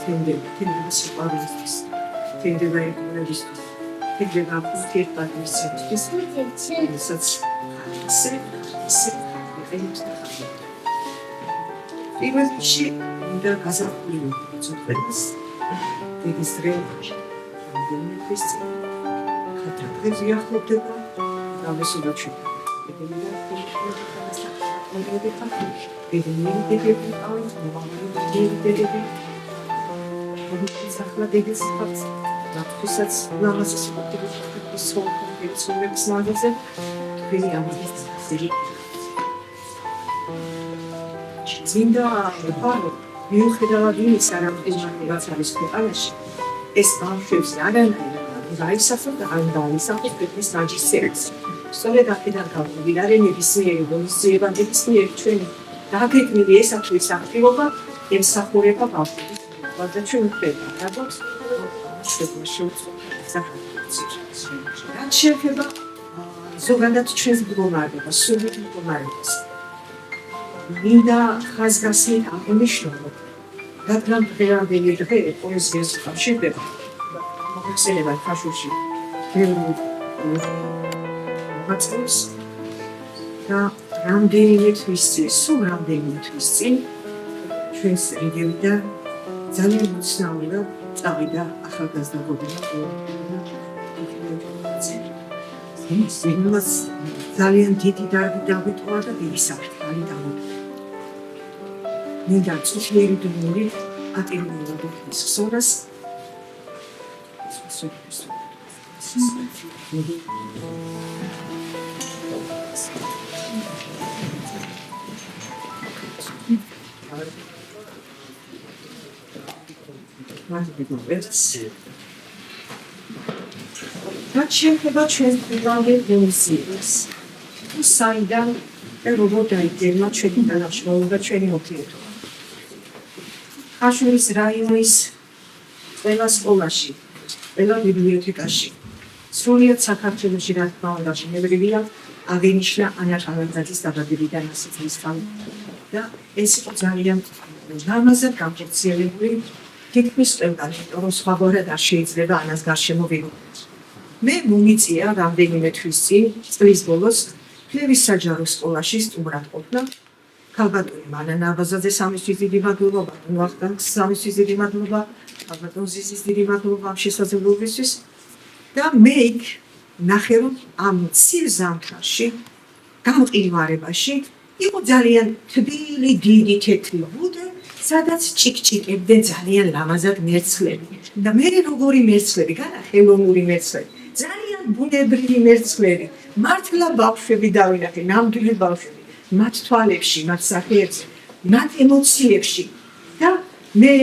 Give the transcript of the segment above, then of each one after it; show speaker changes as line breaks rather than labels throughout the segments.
თენდება სიყვარულისთვის, თენდება ეკოლოგისთვის, თენდება ურთიერთპატივისცემისთვის, რასაც ისე იყენებს და ხარჯავს. პირველ რიგში უნდა გაზაფხულიყო ცოტას, დის დროაში, რამდენიმე თვის წინ. ხათრაფებს იახლოვდება და მესურაჩი. წინდა ფარო მიუხედავად იმისა, რომ ეს არის ქვეყანაში, ეს ბავშვებს არანაირად გაისახა და არ დაისახა ქვეყნის ნაჯისებს. სწორედ აქედან გამომდინარე ნებისმიერი ღონისძიება, ნებისმიერი ჩვენი დაგეგმილი ესახვის აქტივობა ემსახურება ბავშვების და ჩვენ ვხედავ, რადგან რაც შეეხება ზოგადად ჩვენს მდგომარეობას, სულით მდგომარეობას. მინდა ხაზგასმით აღნიშნოთ, რადგან დღევანდელი დღე პოეზიას უკავშირდება, მოხსენება ხაშურში მოგაწევს და რამდენიმე თვის წინ, სულ რამდენიმე თვის წინ ჩვენს რეგიონიდან ძალიან უცნაურად წავიდა ახალგაზრდა გოგონა იმას ძალიან დიდი დარგი დავიტყვა და დიდი საფრთხე დავიტყვა. მინდა წითელი დუმური ატირმულობ ის ხსოვნას რაც შეეხება ჩვენს დღევანდელ ღონისძიებას, საიდან როგორ დაიდგება ჩვენი დანაშაულობა, ჩვენი ურთიერთობა. ხაშურის რაიონის ყველა სკოლაში, ყველა ბიბლიოთეკაში, სრულიად საქართველოში რა თქმა უნდა შემევრებია აღინიშნა ანა ხალხაძის დაბადებიდან ასი წლის წინ და ეს იყო ძალიან ლამაზად განხორციელებული თითქმის ყველგან, რომ სხვაგვარად არ შეიძლება ანას გარშემო ვიღოთ. მე მომიწია რამდენიმე თვის წინ წლის ბოლოს ფლევის საჯარო სკოლაში სტუმრად ყოფნა ქალბატონი მანა ნაბაზაძე სამისთვის დიდი მადლობა, ვახტანგს სამისთვის დიდი მადლობა, ქალბატონ ზიზის დიდი მადლობა ამ შესაძლებლობისთვის და მე იქ ნახე რომ ამ ცივ ზამთარში გამყინვარებაში იყო ძალიან თბილი დიდი თეთრი ბუდე, სადაც ჭიკჭიკებდნენ ძალიან ლამაზად მერცხლები და მე როგორი მერცხლები, განა ხელოვნური მერცხლები, ძალიან ბუნებრივი მერცხლები, მართლა ბავშვები დავინახე, ნამდვილი ბავშვები, მათ თვალებში, მათ სახეებში, მათ ემოციებში და მე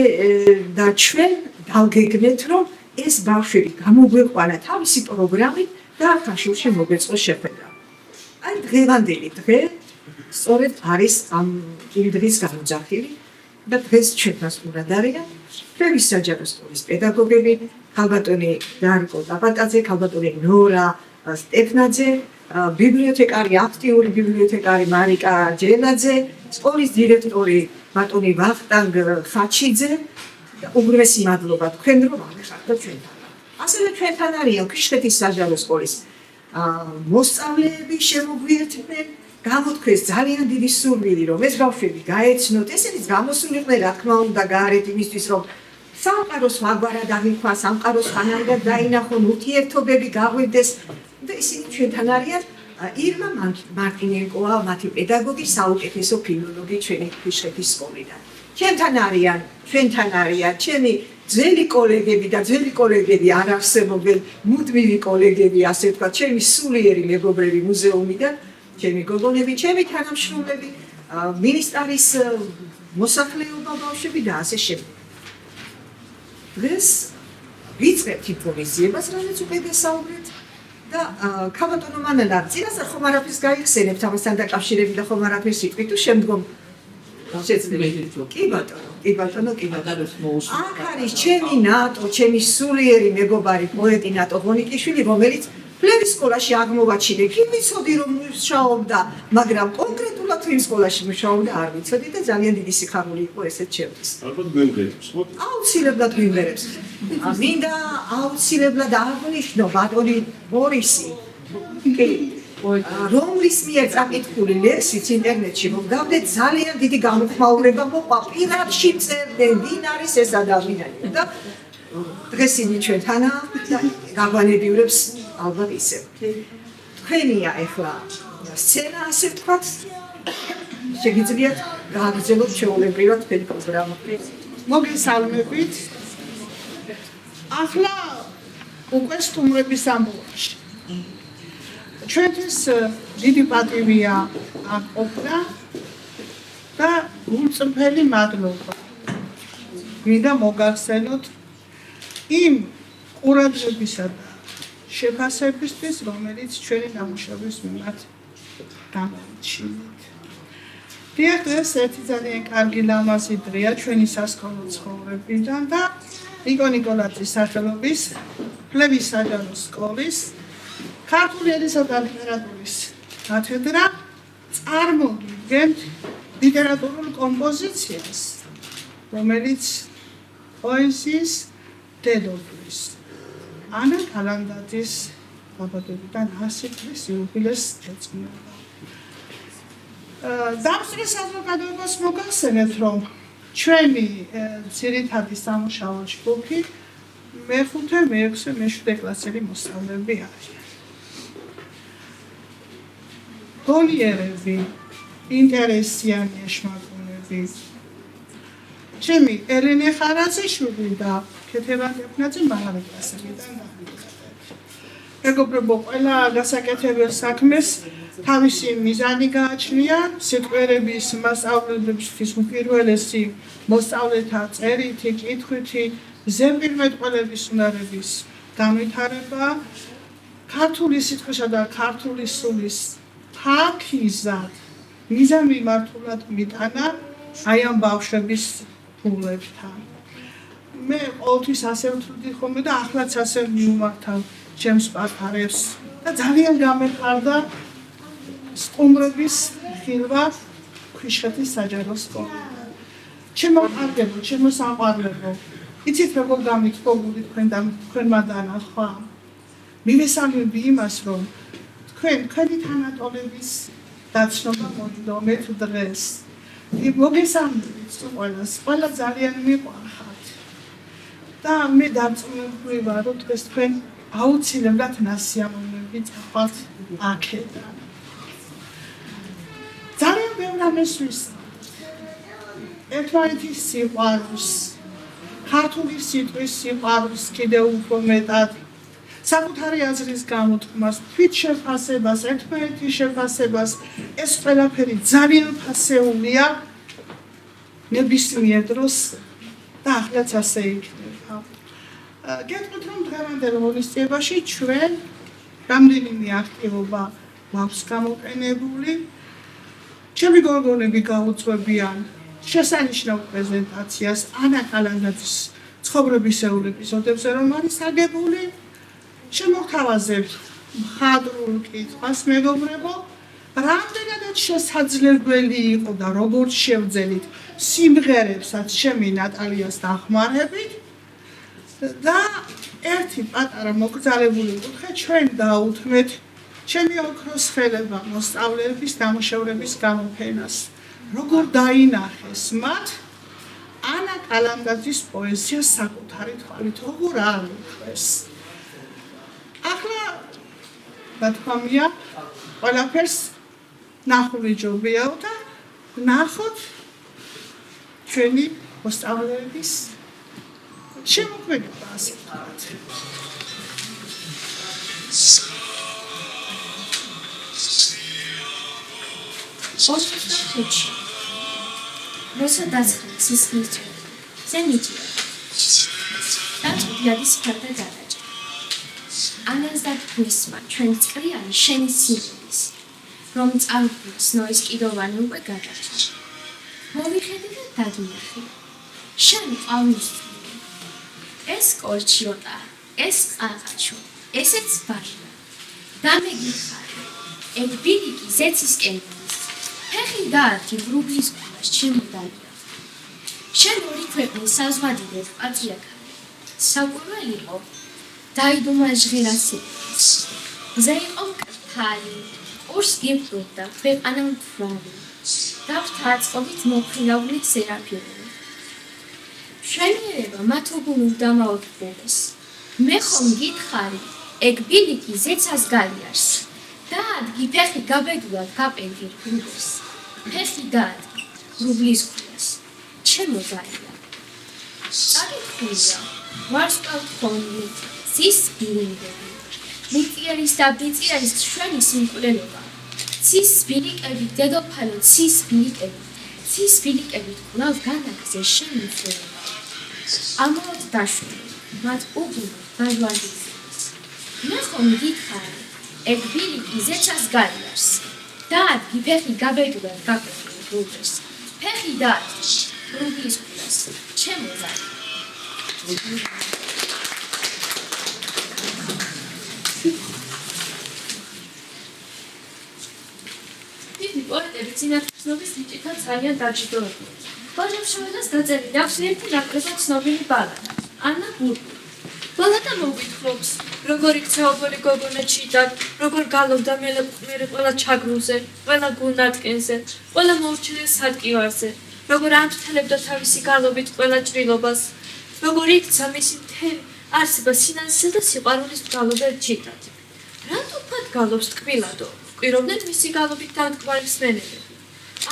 და ჩვენ დავგეგმეთ, რომ ეს ბავშვები გამოგვეყვანა თავისი პროგრამით და ხაშურში მოგეწყო შეხვედრა. აი დღევანდელი დღე სწორედ არის ამ დღის განუძახილი და დღეს ჩვენთან უნდა დარიან ფლევის საჯარო სკოლის პედაგოგები, ქალბატონი დარიკო ტაპატაძე, ქალბატონი ნორა სტეფნაძე, ბიბლიოთეკარი, აქტიური ბიბლიოთეკარი მარიკა ჯენაძე, სკოლის დირექტორი ბატონი ვახტანგ ხაჩიძე და უგრესი მადლობა თქვენ რომ აღხართ ჩვენთან. ასევე ჩვენთან არიან ქვიშხეთის საჯარო სკოლის მოსწავლეები შემოგვიერთდნენ, გამოთქვეს ძალიან დიდი სურვილი რომ ეს ბავშვები გაეცნოთ, ესენიც გამოსულიყვნენ რა თქმა უნდა გარეთ იმისთვის რომ სამყაროს ვაგვარად აღიქვა, სამყაროს ხანარად დაინახონ, ურთიერთობები გაღვივდეს და ისინი ჩვენთან არიან. ირმა მარტინენკოა მათი პედაგოგი, საუკეთესო ფილოლოგი ჩვენი ქვიშხეთის სკოლიდან. ჩვენთან არიან ჩემი ძველი კოლეგები და ძველი კოლეგები არ არსებობენ, მუდმივი კოლეგები, ასე ვთქვათ, ჩემი სულიერი მეგობრები მუზეუმიდან, ჩემი გოგონები, ჩემი თანამშრომლები, მინისტრის მოსახლეობა ბავშვები და ასე შემდეგ. დღეს ვიწყებთ იმ ღონისძიებას, რაზეც უკვე გესაუბრეთ და ქალბატონო მანალა, წინასწარ ხომ არაფერს გაიხსენებთ ამასთან დაკავშირებით და ხომ არაფერს იტყვით თუ შემდგომ შეძლებს. კი ბატონო. აქ არის ჩემი ნატო, ჩემი სულიერი მეგობარი პოეტი ნატო ღონიკიშვილი, რომელიც ფლევის სკოლაში აღმოვაჩინე, კი ვიცოდი რომ მუშაობდა, მაგრამ კონკრეტულად იმ სკოლაში მუშაობდა არ ვიცოდი და ძალიან დიდი სიხარული იყო ესეც ჩემთვის.
ალბათ გვიმღერებს, ხო?
აუცილებლად გვიმღერებს. მინდა აუცილებლად აღნიშნო ბატონი ბორისი. რომლის მიერ წაკითხული ლექსიც ინტერნეტში მოგდავდეთ ძალიან დიდი გამოხმაურება მოყვა. პირადში წერდნენ, ვინ არის ეს ადამიანი და დღეს იგი ჩვენთანაა და გაგვანებიურებს ალბათ ისევ. თქვენია ახლა სცენა, ასე ვთქვათ, შეგიძლიათ გააგრძელოთ ჩვეულებრივად თქვენი პროგრამა.
მოგესალმებით. ახლა უკვე სტუმრების ამბავში. ჩვენთვის დიდი პატივია აქ ყოფნა და გულწრფელი მადლობა. მინდა მოგახსენოთ იმ ყურადღებისა და შეფასებისთვის, რომელიც ჩვენი ნამუშევრის მიმართ გამოიჩინეთ. დიახ, ეს ერთი ძალიან კარგი ლამაზი დღეა ჩვენი სასკოლო ცხოვრებიდან და ნიკო ნიკოლაძის სახელობის ფლევის საჯარო სკოლის ქართული ენისა და ლიტერატურის კათედრა წარმოგიდგენთ ლიტერატურულ კომპოზიციას, რომელიც პოეზიის დედოფლის ანა კალანდაძის დაბადებიდან 100 წლის იუბილეს ეძღვნება. დამსწრე საზოგადოებას მოგახსენეთ, რომ ჩვენი ძირითადი სამუშაო ჯგუფი მეხუთე, მეექვსე, მეშვიდე კლასელი მოსწავლეები არიან. გოლიერები, ინტერესიანი ეშმაკუნები, ჩემი ელენე ხარაზიშვილი და ქეთევან დეფნაძე მაღალი კლასებიდან დავიწყეთ. მეგობრებო, ყველა გასაკეთებელ საქმეს თავისი მიზანი გააჩნია, სიტყვიერების მასწავლებლებისთვის უპირველესი მოსწავლეთა წერითი, კითხვითი, ზემპირმეტყველების უნარების განვითარება, ქართული სიტყვისა და ქართული სულის ფაქიზად მიზანმიმართულად მიტანა აი ამ ბავშვების ფულებთან. მე ყოველთვის ასე ვთვლი ხოლმე და ახლაც ასე მივმართავ ჩემს პატარებს და ძალიან გამეხარდა სტუმრების ხილვა ქვიშხეთის საჯარო სკოლიდან. ჩემო კარგებო, ჩემო სამყაროებო, იცით როგორ გამიწყობილი თქვენმა დანახვა? მივესალმები იმას, რომ თქვენი თანატოლების დაცნობა მოდომეთ დღეს. მოგესალმებით ყველას, ყველა ძალიან მიყვარხართ. და მე დარწმუნებული ვარ, რომ დღეს თქვენ აუცილებლად ნასიამოვნები წახვათ აქედან. ძალიან ბევრ ამას ვისწავლეთ. ერთმანეთის სიყვარულს, ქართული სიტყვის სიყვარულს კიდევ უფრო მეტად, საკუთარი აზრის გამოთქმას, თვით შეფასებას, ერთმანეთის შეფასებას, ეს ყველაფერი ძალიან ფასეულია ნებისმიერ დროს და ახლაც ასე იქნება. გეტყვით, რომ დღევანდელ ღონისძიებაში ჩვენ რამდენიმე აქტივობა გვაქვს გამოყენებული. ჩემი გოგონები გაუძღვებიან შესანიშნავ პრეზენტაციას ანა კალანდაძის ცხოვრებისეულ ეპიზოდებზე, რომ არის აგებული. შემოგთავაზებთ მხატვრულ კითხვას, მეგობრებო, რამდენადაც შესაძლებელი იყო და როგორც შევძელით სიმღერებსაც ჩემი ნატალიას დახმარებით და ერთი პატარა მოგზალებული კუთხე ჩვენ დაუთმეთ ჩემი ოქროს ხელება მოსწავლეების დამუშავების გამოფენას. როგორ დაინახეს მათ ანა კალანდაძის პოეზია საკუთარი თვალით, როგორ აღვიქვეს. ახლა ბათქამია ყველაფერს ნახული ჯობია და ნახოთ ჩვენი მოსწავლეების შემოქმედება, ასე ვთქვათ.
როცა დასხდა სისხლის ზენიჭია და წვდიადის ფერდა გადაჭა. ანას და თვისმა ჩვენ წყლიანი შენი სიმღერის, რომ წავიდეს ნოის კიდოვანი უკვე გადაჭა. მოვიხედე და დაგინახე. შენ ყავის ეს კორჩიოტა, ეს ყაყაჩო, ესეც ბარია. დამეგიხარი, ეგ ბილიკი ზეცისკენ ის. ფეხი დაარქი ბრუბლის კულას ჩემოდალია. შენ ორი ქვეყნის საზღვადიდეთ პატრიარქალი. საკვირველიყო, დაიდომა ჟღერასელის. მზე იყო მკრთალი, ყურს გიმკვდრობდა ქვეყანა მთვრალი. დავრთა აწყობით მოფრინავული სერაფიმი. მშვენიერება მათ უგუნურ დამაოთბობას. მე ხომ გითხარი, ეგ ბილიკი ზეცას გალიარს. დაადგი ფეხი გაბედულად გაპენდი რუბლს. ფეხი დაადგი რუბლის ქულას. ჩემო ზარია. წაკითხულია, ვარსკვლავთქონი, ზის ბილინგები. მიწიერის და ბიწიერის შვენი სიმკვლელობა. ცის ბილიკები დედოფალო, ცის ბილიკები. ცის ბილიკებით კვლავ განაგზე შენი მცველობა. ამაოდ დაშვილი, მათ უგუნოდ დაჟვაგიზებს. მე ხომ გითხარი, ეგ ბილიკი ზეცას გალიარს. დაადგი ფეხი გაბედულად გაპენდი რუბლს. ფეხი დაადგი რუბლის ქულას. ჩემო ზარია. დიდი პოეტები წინასწრობის ნიჭითა ძალიან დაჯილდოებულნი. ბაჟავშოვედას დაწერილი აქვს ერთი ნაკლებად ცნობილი ბალადა, ანა ბურბული. ბალადა მოგვითხრობს, როგორ იქცა ობოლი გოგონეთში და როგორ გალობდა მერე ყველა ჩაგრუზე, ყველა გულნატკენზე, ყველა მოურჩილეს სადგივარზე, როგორ ამფრთელებდა თავისი გალობით ყველა ჭრილობას, როგორ იქცა მისი მთელი არსება სინანსისა და სიყვარულის მგალობელ ჩიტად. რატო ფად გალობს ტკბილადო? კვირობდნენ მისი გალობით დამტკბარი მსმენელები.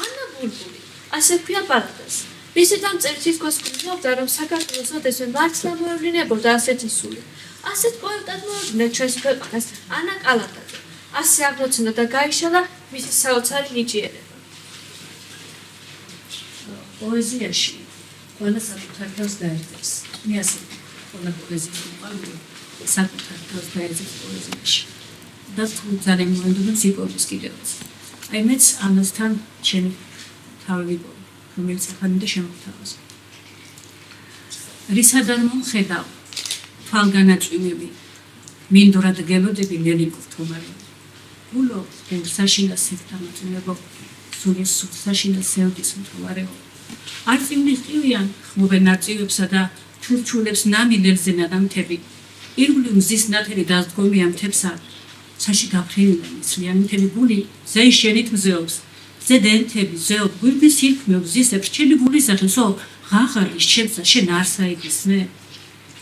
ანა ბურბული, ასე ქვია ბალადას. მისი დამწერის გვასკვნობდა, რომ საქართველოს ოდესმე მართლა მოევლინებოდა ასეთი სული. ასეთ პოეტად მოევლინა ჩვენს ქვეყანას ანა კალანდაძე. ასე აღმოცენდა და გაიშალა მისი საოცარი ნიჭიერება.
პოეზიაში ყველა საკუთარ თავს დაერწევს. მე ასე ყველა პოეზიის მოყვარული საკუთარ თავს დაერწევს პოეზიაში. და თუ ძალიან მოენდობენ სიყვარულს კიდევაც. აი მეც ამასთან ჩემი თავი ვიპოვე, რომელიც ახალი და შემოგთავაზა. რისადან მომხედავ თვალგანაწვიმები, მინდორად გებოდები ლელიკურ თომარი. გულო გურსაშინა სექტამაწუნებო, სულის სულსაშინა სევდის მთვარეო. არ წიმნიხტივიან ხმობენ ნაწივებსა და ჩურჩულებს ნამი ლელზე ნადამთები. ირგვლივ მზის ნათელი დაზდგომია მთებსა, ცაში გაფრენიდან იცლიანი მთელი გული ზეის შენით მზეობს. ზედენთები ზეობ გვირდის ირქმეობს ზისებს ჩელი გულის სახელსო ღაღადის ჩემსა შენ არ საიგისმე.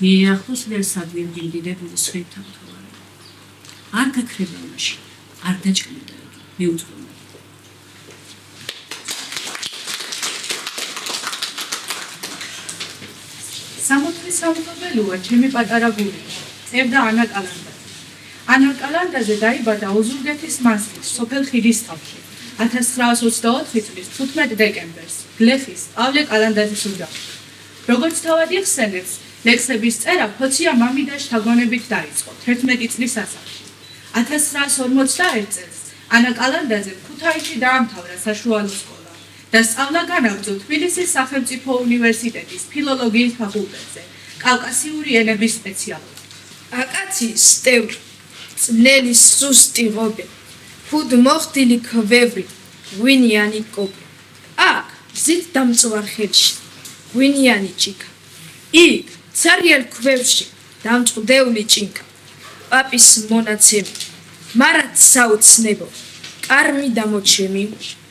მიახლოს ლერსად ვიმდიდებული სხეთა მთვარე. არ გაქრება მაშინ, არ დაჭკნიდა მიუძღვნა.
სამოთხის საუბრობელია ჩემი პატარა გული. წერდა ანა კალანდაძე. ანა კალანდაძე დაიბადა ოზურგეთის მასწავლებლის სოფელ ხიდისთავში 1924 წლის 15 დეკემბერს გლეხის პავლე კალანდაძის ოჯახში. როგორც თავად იხსენებს, ლექსების წერა ფოცია მამიდაშ თაგონებით დაიწყო 11 წლის ასაკში. 1941 წელს ანა კალანდაძე ქუთაისში დაამთავრა საშუალო სკოლა და სწავლა განაგრძო თბილისის სახელმწიფო უნივერსიტეტის ფილოლოგიის ფაკულტეტზე, კავკასიური ენების სპეციალობით.
აკაციის სტევრი, წნელის სუსტი ღობე, ფუდ მოხდილი ქვევრი, ღვინიანი კოპი. აქ ზით დამწვარ ხელში, ღვინიანი ჭიქა. იქ ცარიელ ქვევში დამწყდეული ჭინკა. პაპის მონაცემი, მარად საოცნებო, კარმი დამოჩემი,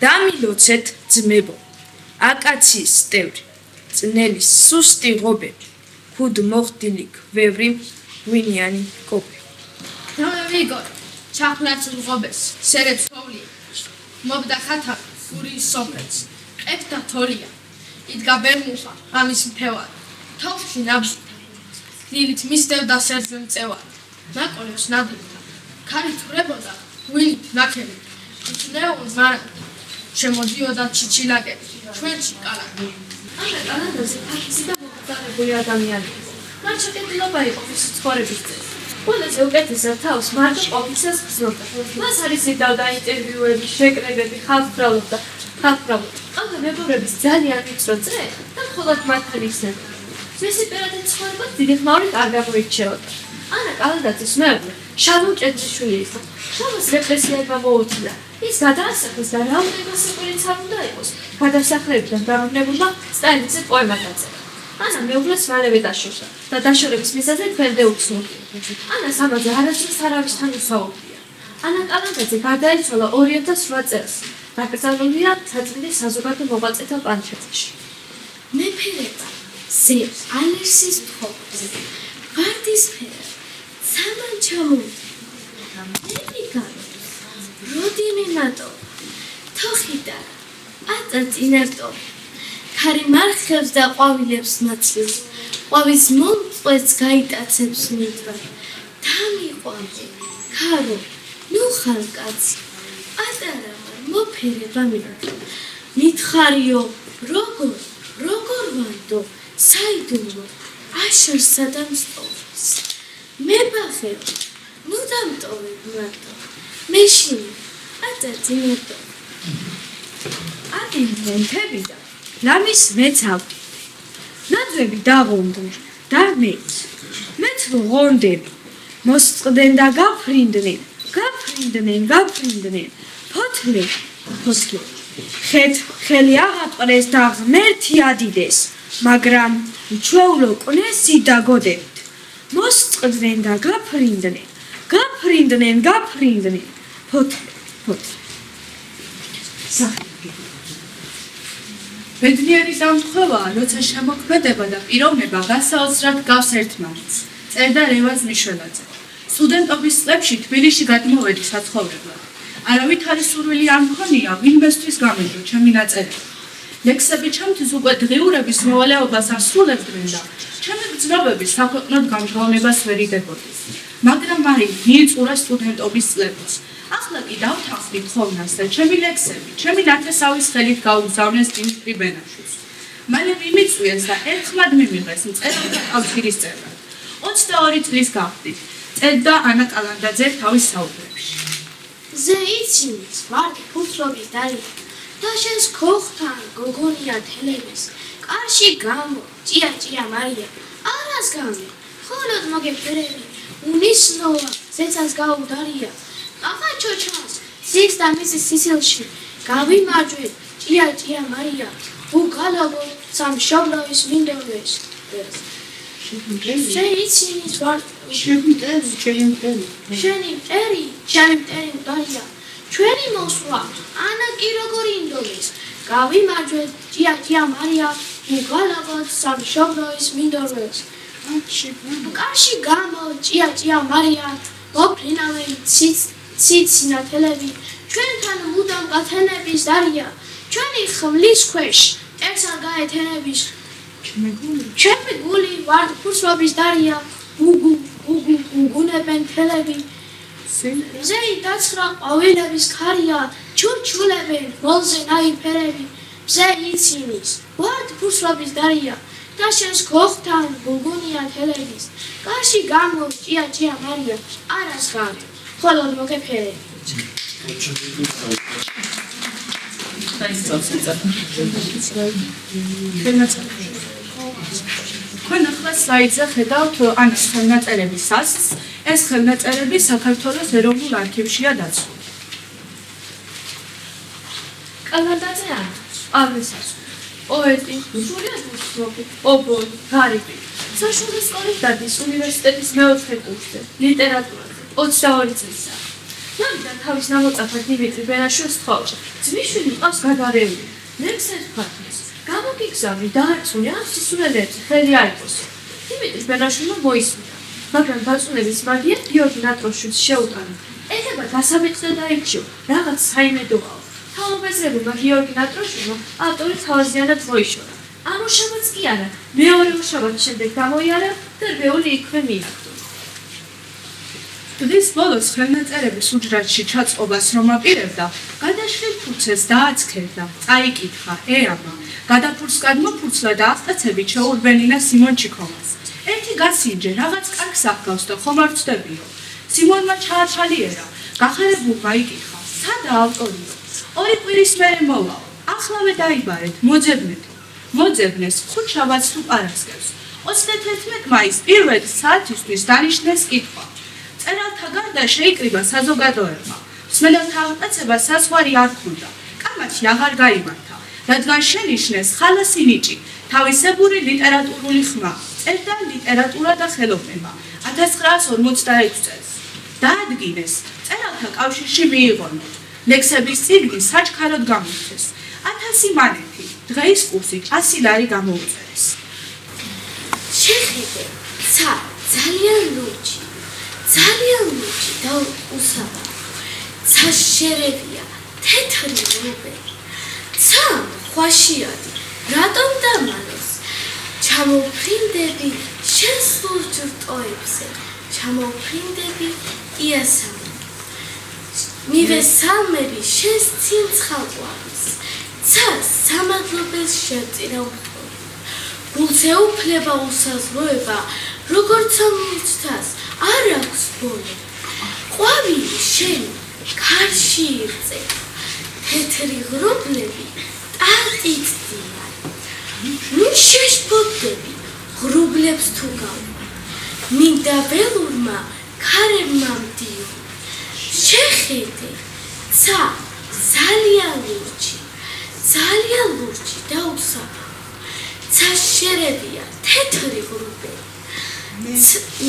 დამილოცეთ ძმებო. აკაციის სტევრი, წნელის სუსტი ღობე, ფუდ მოხდილი ქვევრი, ღვინიანი კოპი.
დავევიგოთ ჩახლაცულ ღობეს, სერებს თოვლია, მობდა ხათა გურიის სოფელს, ყებდა თოლია, იდგა ბერმუხა ღამის მთევარი, თოვში ნაბჟითა, დილით მისდევდა სერძე მწევარი, ნაკოლევს ნადირდა, ქარი თვრებოდა, ღვინით ნაქები, უთნეულ მარაგდა, შემოდიოდა ჩიჩილაკები, ჩვენში კალაკი. ანა კალანდაძე ფაქიზი და მოგზაურებული ადამიანია. მათ შეკეთილობა იყო მისი ცხოვრების წესი. ყველაზე უკეთესად თავს მარტო ყოფისას გრძნობდა. მას არ იზიდავდა ინტერვიუები, შეკრებები, ხალხმრავლობდა. აღებებურების ძალიან ვიწრო წრე და მხოლოდ მათთან იხსენებოდა. მისი პირადი ცხოვრება დიდი ხმაურით არ გამოირჩეოდა. ანა კალანდაძის მეუღლე შალო ჭედრიშვილი იყო. შალოს რეპრესიებმა მოუწია. ის გადაასახლეს და რაოდენობა საკვირიცარ უნდა იყოს. გადასახლებიდან დაბრუნებულმა სტალინზე პოემა დაწერა. ანა მეუღლეს მალევე დაშორდა და დაშორების მიზეზად ფერდე უცნობია. ანას ამაზე არასდროს არავისთან უსაუბრია. ანა კალანდაძე გარდაიცვალა 2008 წელს. დაკრძალულია საწმინდა საზოგადო მოღვაწეთა პანთეონში.
მეფერება, ზევს, ალერსის ფოქს, ვარდისფერა, სამანჩამო, ნებიგარო, როდინე ნატო, თოხიდა, აწაწინერტო, ქარი მარხებს და ყვავილებს ნაცვლებს, ყვავის მომწყვეტს გაიტაცებს მიდვა, დამიყვანე, ქარო, ნუ ხალკაცი, პატარა მოფერება მიდვა, მითხარიო, როგორ ვანდო, საიდუმლო, აშერსა და მსტოვს. მებახეო, ნუ დამტოვებ მარტო, მეშინ, აწაწინერტო.
ატინდნენ თებიდა, ლამის მეცავდი. ნაძვები დაღონდნენ და მეც ღონდები. მოსწყდნენ და გაფრინდნენ, ფოთლები. ხელი აღატყრეს და ღმერთი ადიდეს, მაგრამ უჩვეულო კნესი დაგოდებით. მოსწყდნენ და გაფრინდნენ, ფოთლები.
ბედნიერი დამთხოვაა, როცა შემოქმედება და პიროვნება გასაოცრად გავს ერთმანეთს. წერდა რევაზ მიშველაძე. სტუდენტობის წლებში თბილისში გადმოვედი საცხოვრებლად. არავითარი სურვილი არ მქონია ვინმესთვის გამეჯო ჩემი ნაწერები. ლექსები ჩემთვის უკვე დღიურების მოვალეობას ასრულებდნენ და ჩემი გრძნობები საქვეყნოდ გამჟღავნებას ვერ იგებოდეს. მაგრამ მაინც მიიწურა სტუდენტობის წლებიც. ახლა კი დავთანხმდით ხოვნას და ჩემი ლექსები, ჩემი ნათესავის ხელით გაუგზავნეს დიმიტრი ბენაშვილს. მალე მიმიწვიეს და ერთხმად მიმიღეს მწერალთა კავშირის წევრად. 22 წლის გავხდით. წერდა ანა კალანდაძე თავის საუბრებში.
ზე იცინიც, ვარდი ფუთლობის დარია, და შენს ქოხთან გოგონია თელების, კარში გამო, ჭია მარია, არას გამე, ხოლოდ მოგეფერები, უნიშნოა, ზეცას გაუდარია, ახა ჩოჩას, სიქს და მისის სისილში, გავიმარჯვეთ, ჭია მარია, უგალაგო სამშობლოის მინდორეს. ზე იცინიც, ვარდი შენი მტერი მტარია, ჩვენი მოსვლა, ანა კი როგორ ინდოლის, გავიმარჯვეთ, ჭია მარია, უგალაგოთ სამშობლოის მინდორეს. კარში გამო, ჭია მარია, მოფრინავენ ციცინათელები, ჩვენთან მუდამ გათენების დარია, ჩვენი ხმლის ქვეშ, ერთსა გაეთენების, ჩემი გული ვარ ფურცლობის დარია, უგუნებენ თელები, ზეი დაცხრა ყვავილების ქარია, ჩურჩულებენ მოლზე ნაიფერები, ზე იცინის, ვარ ფურცლობის დარია, და შენს ქოხთან გუგუნია თელების, კარში გამო, ჭია მარია, არას გამე, ხოლოდ მოგეფერები.
თქვენ ახლა სლაიდზე ხედავთ ანის ხელნაწერების ასლს. ეს ხელნაწერები საქართველოს ეროვნულ არქივშია დაცული.
კალანდაძე ანა, პავლესასული, პოეტი, სრულიად უცნობი, ობოლი, ღარიბი. საშუალო სკოლის დადის უნივერსიტეტის მეოთხე კურსზე, ლიტერატურაზე, 22 წლისაა. ნამდვილად თავის ნამოწაფად დიმიტრი ბენაშვილს თხოვდა. ძმისშვილი მყავს გადარეული. ლექსებს ფათმის. გამოგიგზავნი დაარწმუნე ამ სისულელეებზე ხელი აიყოსო. დიმიტრი ბენაშვილმა მოისმინა, მაგრამ დაწუნების მაგია გიორგი ნატროშვილს შეუტანა. ეხება დასაბეჭდა და ირჩიო, რაღაც საიმედოაო. თავმოყრებულმა გიორგი ნატროშვილმა ავტორი თავაზიანად მოიშორა. ამუშავაც კი არა, მეორე უშავაც შემდეგ გამოიარა და რვეული იქვე მიაგდო.
დღის ბოლოს ხელნაწერების უჯრედში ჩაწყობას რომ აპირებდა, გადაშლილ ფურცელს დააცქერდა, წაიკითხა, ეამა, გადაფურცს გადმოფურცლა და აღტაცებით შეურბენინა სიმონ ჩიქოვას. ერთი გასინჯე, რაღაც კარგს აღგავს და ხომ არ ვწდებიო. სიმონმა ჩაათვალიერა, გახარებულმა იკითხა, სადაა ავტორია? 2 კვირის მერე მოვაო, ახლავე დაიბარეთ, მოძებნეთო. მოძებნეს ხუთშაბათს თუ პარასკევს. 31 მაისს პირველი საათისთვის დანიშნეს კითხვა. წერალთა გარდა შეიკრიბა საზოგადოება. მსმენელთა აღტაცება საზღვარი არ ჰქონდა. კამათი აღარ გაიმართა, რადგან შენიშნეს ხალასი ნიჭი, თავისებური ლიტერატურული ხმა, წერდა ლიტერატურა და ხელოვნება 1946 წელს. დაადგინეს, წერალთა კავშირში მიიღონეს, ლექსების წიგნი საჩქაროდ გამოიცხეს, 1000 მანეთი, დღეის კურსით 100 ლარი გამოუწერეს.
შეხედე, ძალიან ლურჯი და უსაბა. ცა შერევია, თეთრი რუბელი. ცა ხვაშიადი, რატომ დამალოს? ჩამოფრინდები შენს ლურჯ რტოებზე, ჩამოფრინდები იასამი. მივესალმები შენს ცინცხალყვავის. ცა სამადლობელს შევწირა მხოლოდ. გულზე უფლება უსაზღვროება, როგორც ამირჩთას არ აქვს ბოლო. ყვავილი შენი ქარში ირწება, თეთრი ღრუბლები ტარტიცდიან. ნუ შეშფოთდები ღრუბლებს თუ გავვა, მინდა ველურმა ქარებმა მდიო. შეხედე, ცა ძალიან ლურჯი და უსაბა. ცა შერევია, თეთრი ღრუბელი.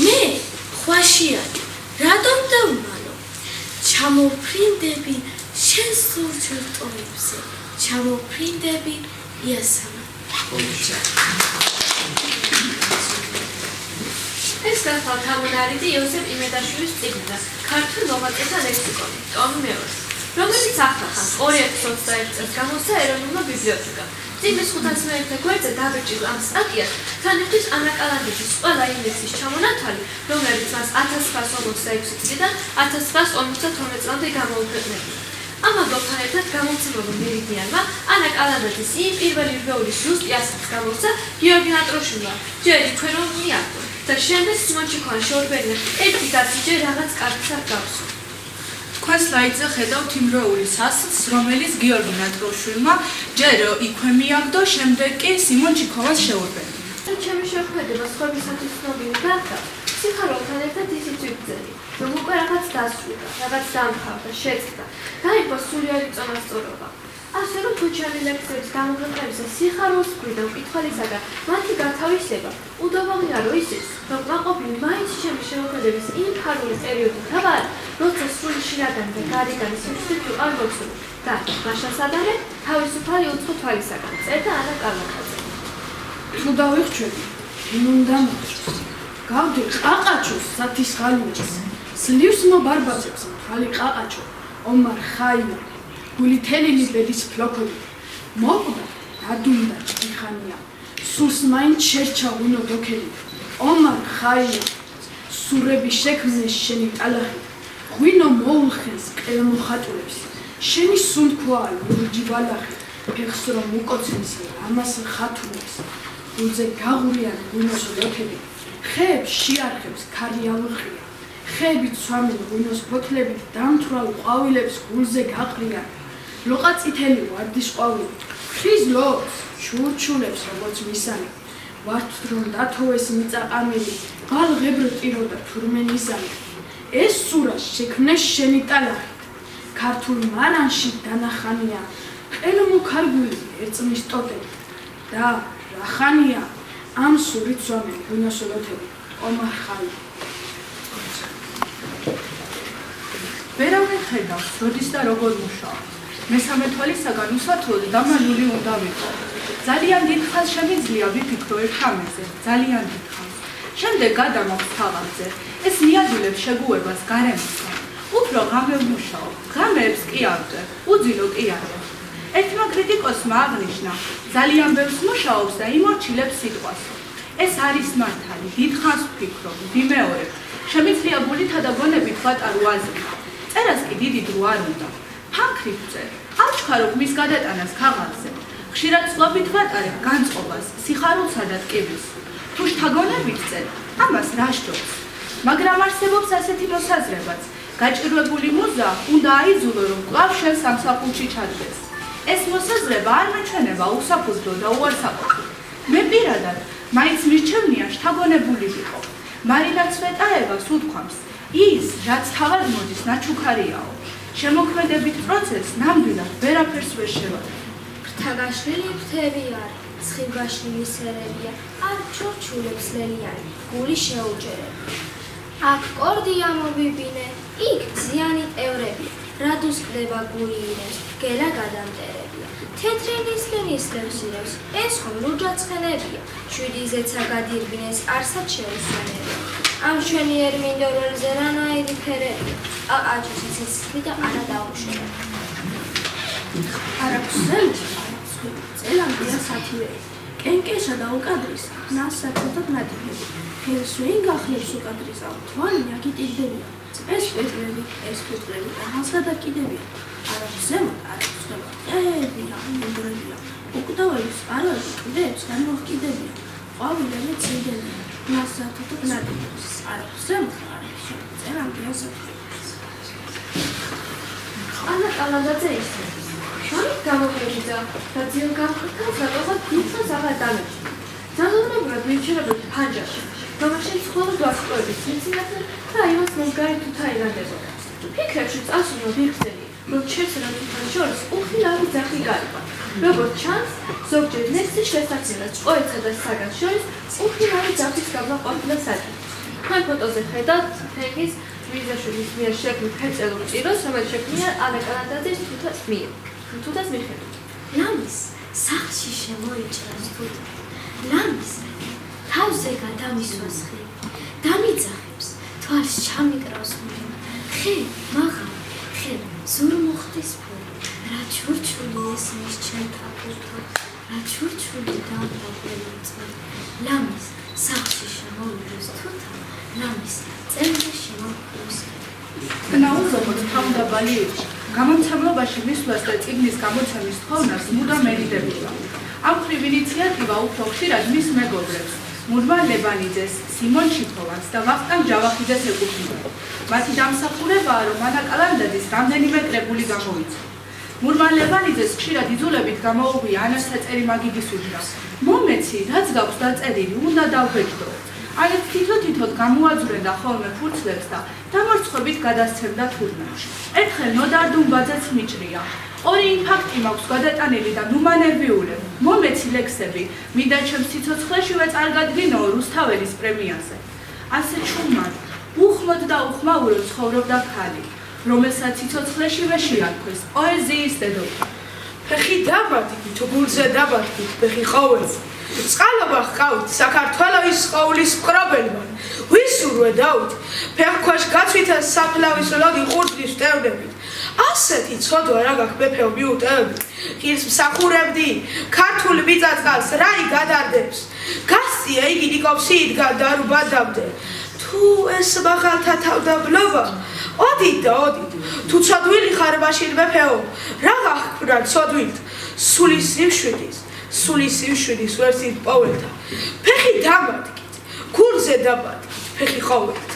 მე ხვაშიადი, რატომ დავმალო? ჩამოფრინდები შენს ლურჯ რტოებზე, ჩამოფრინდები იასამი.
ეს გახლავთ ამონარიდი იოსებ იმედაშვილის წიგნიდან, ქართულ მოღვაწეთა ლექსიკონი, ტომი მეორე, რომელიც ახლახანს 2021 წელს გამოსცა ეროვნულმა ბიბლიოთეკამ. წიგნის 500 გვერდზე დაბეჭდილ ამ სტატიას თან ერთის ანა კალანდიძის ყველა იმ ლექსის ჩამონათვალი, რომლებიც მას 1946 წლიდან 1952 წლამდე გამოუქვეყნებია. ამ ამბავთან ერთად გამომცემლობა მერიდიანმა ანა კალანდაძის იმ პირველი რბეულის ზუსტი ასლს გამოსცა გიორგი ნატროშულა, ჯერ იქვე რომ მიაგო და შემდეგ სიმონ ჩიქოვან შორბერია ერთი გასიჯე რაღაც კარგს არ გავსო.
თქვენ სლაიდზე ხედავთ იმ რბეულის ასლს, რომელიც გიორგი ნატროშულმა ჯერ იქვე მიაგდო, შემდეგ კი სიმონ ჩიქოვას შეურბერია.
ჩემი შეხვედება სხვებისათვის ცნობილი გახდა, სიხარულთან ერთად ისიც ვიგრძელი, რომ უკვე რაღაც დასრულდა, რაღაც დამთავრდა, შეწყდა, დაიპყრო სულიერი წონასწორობა. ასე რომ თუ ჩემი ლექსების გამოქვეყნებისა სიხარულს გვიდა მკითხველისაგან მათი გათავისება, უდავაღია რომ ისიც, რომ კმაყოფილი მაინც ჩემი შემოქმედების იმ ფარული პერიოდი თავარი, როცა სრული შინაგანი და გარიგანი სივრცით ვიყავი მოცული და მაშა სადარე თავისუფალი უცხო თვალისაგან წერდა ანა კალანდაძე.
თუ დავიხვჩები, ვინ უნდა მოხდეს? გავდე ყაყაჩოს სათის ხალინას, სლივს მობარბაცებს მთალი ყაყაჩო, ომარ ხაინა, გული თელილი ბედის ფლოქოდი, მოკვდა დადუნდა ჭიხანია, სულს მაინც შერჩა ღვინო დოქელი, ომარ ხაინა, სურები შექმნეს შენი ტალახი, ღვინო მოულხენს ყელმოხატულებს, შენი სუნთქვაა ლურჯი ბალახი, ფეხს რომ უკოცენს ამას ხათუნებს, გულზე გაღურიან ღვინოს დოქელი, ხეებს შეარხებს ქარი ალუხია, ხეები ცვამენ ღვინოს ფოთლებით დამთვრალ ყვავილებს გულზე გაყრიან, ლოყა წითელი ვარდის ყვავილი, ხრის ლოყს ჩურჩულებს როგორც მისანი, ვართ რომ დათოვეს მიწაყამელი, ბალღებრო ტიროდა თურმენისანი, ეს სურა შექმნეს შენი ტალახი, ქართულ მარანში დანახანია, ყელმოქარგული ერწმის ტოტები და რახანია ამ სურით სვამენ ღვინოს ოლოთები, ომარ ხაინა. ვერავინ ხედავს, როდის და როგორ მუშაობს. მესამე თვალისაგან უსათოდ დამალული უნდა ვიყო. ძალიან დიდხანს შემიძლია ვიფიქრო ერთ ამაზე, ძალიან დიდხანს. შემდეგ გადამოხს თავაზე, ეს მიადვილებს შეგუებას გარემოსგან. უფრო ღამე ვმუშაობ, ღამეებს კი ავდე, უძილო კი არა. ერთმა კრიტიკოსმა აღნიშნა, ძალიან ბევრს მუშაობს და იმორჩილებს სიტყვასო. ეს არის მართალი, დიდხანს ვფიქრობ, ვიმეორებ, შემიძლია გულითა და გონებით ვატარო აზრი. წერას კი დიდი დრო არ უნდა. ფანქრით ვწერ, ავჩქარობ მის გადატანას ქაღალდზე. ხშირად წლობით ვატარებ განწყობას, სიხარულსა და ტკივილს. თუ შთაგონებით ვწერ, ამას რა სჯობს? მაგრამ არსებობს ასეთი მოსაზრებაც, გაჭირვებული მუზა უნდა აიძულო, რომ კვლავ შენ სამსახურში ჩადგეს. ეს მოსაზრება არ მეჩვენება უსაფუძვლო და უარსაყოფო. მე პირადად მაინც მირჩევნია შთაგონებული ვიყო. მარინა ცვეტაევას უთქვამს, ის, რაც თავად მოდის, ნაჩუქარიაო. შემოქმედებით პროცესს ნამდვილად ვერაფერს ვერ შევადგენ.
ფრთაგაშლილი ფრთები არის, ცხივგაშლილი სერებია, არ ჩორჩულებს ლელიანი, გული შეუჯერებია. აქ კორდია მობიბინე, იქ ზიანი ტევრებია, რადუს კდება გული ირებს, გელა გადამტერებია. თეთრი ნისლენისლებს ირებს, ეს ხომ ლურჯაცხენებია, შვიდი ზეცა გადირბინეს, არსად შეუსვენებია. ამ შვენიერ მინდორველზე რანაირი ფერებია, აყაჭის სიცოცხლე და არა დაუშვა.
არაქვს ზემში, არაქვს ხვილი, წელამდეა სათივეები, კენკეშა და უკადრისა, ნასსაცოდად ნატიფები, ხელს ვინ გახლებს უკადრისა, თვალი აკიტიდებია, ეს პეტრები, ეს პეტრები, ახალს გადაკიდებია, არაქვს ზემოთ, არაქვს ხვება, ყებია, მინდორებია, უკვდავების წყაროები კლდეებს განმოჰკიდებია, ყვავილები ცივდებია, ნასსაცოდად ნატიფებს, არაქვს ზემოთ, არაქვს ხვება, წელამდეა სათივეები.
ანა კალანდაძე ისწრებს. შორით გამოყრებიდა და ძიელ გამყრთავს რატოღაც დიდხანს აღარ დამეჭდა. ძალაუნებურად მირჩევებით ფანჯარში, რომელშიც მხოლოდ ვარსკვლავების სიმძიმეზე და იმას მომგარი თუთარი რანდებოდა. ფიქრებში წასულო ვიხსენი, რომ ჩერცენ და თუთარ შორის უხილავი ძახი გარიყვა. როგორც ჩანს, ზოგჯერ ნექსტის შესაძლებლად ჭკუეთსა და საგანს შორის უხილავი ძახის გავლა ყოფილა საჭირო. თქვენ ფოტოზე ხედავთ თენგის მიზაშვილის მიერ შექმნილ ფერწერულ ჭიროს, რომელიც შექმნილია ანა კალანდაძის თუთას მიერ. თუთას მიხედვით.
ლამის სახლში შემოიჭრას თუთა. ლამის თავზე გადამისვას ხე. დამიძახებს თვალს ჩამიკრავს მულა. ხე მაღალ, ხე ზურმუხტის ფერი. რა ჩურჩული ესმის ჩემ თაფურთო. რა ჩურჩული დამდაბელი წვე. ლამის სახლში შემოიჭრას თუთა. ლამის წერზე შემოქმნოს.
განაუზომოთ თავდაბალი იყო. გამომცემლობაში მისვლას და წიგნის გამოცემის თხოვნას მუდამ ერიდებოდა. ამ ხრივ ინიციატივა უფრო ხშირად მის მეგობრებს, მურმან ლებანიძეს, სიმონ ჩიფოვანს და ვახტანგ ჯავახიძეს ეკუთვნოდა. მათი დამსახურებაა, რომ ანა კალანდაძის რამდენიმე კრებული გამოიცა. მურმან ლებანიძეს ხშირად იძულებით გამოუღვია ანას საწერი მაგიდის უბნა. მომეცი, რაც გაქვს დაწერილი, უნდა დავბეჭდო. ანეთ თითო-თითოდ გამოაძვრენდა ხოლმე ფურცლებს და დამარცხებით გადასცემდა თურმეში. ერთხელ ნოდარ დუმბაძეც მიჭრია. ორი ინფარქტი მაქვს გადატანილი და ნუმანერვიულებ. მომეცი ლექსები, მინდა ჩემს სიცოცხლეშივე წარგადგინოო რუსთაველის პრემიაზე. ასე ჩუმად, უხმოდ და უხმაუროდ ცხოვრობდა ქალი, რომელსაც სიცოცხლეშივე შეარქვეს პოეზიის დედოფალი.
ფეხი დაბადით, თუ გულზე დაბადით, ფეხი ყოველს. წყალობა ჰყავთ საქართველოს ყოლის მკრობელმან. ვისურვე დავით, ფეხქვეშ გაცვითა საფლავის ლოდი ყურძნის შტევნებით. ასეთი ცოდვა რა გაქვს მეფეო მიუტევდი. ღირს მსახურებდი, ქართული მიწა-წყალს რაი გადარდებს. გასწია იგი ნიკობს იდგა დარუბადამდე. თუ ეს მაღალთა თავდაბლობა, ოდით და ოდით, თუ ცოდვილი ხარ მაშინ მეფეო, რა გაჰქმნა ცოდვილთ, სულის სიმშვიდის. სულის სიმშვიდის ვერსით პოველთა. ფეხი დამადგით, გულზე დამადგით, ფეხი ყოველთ.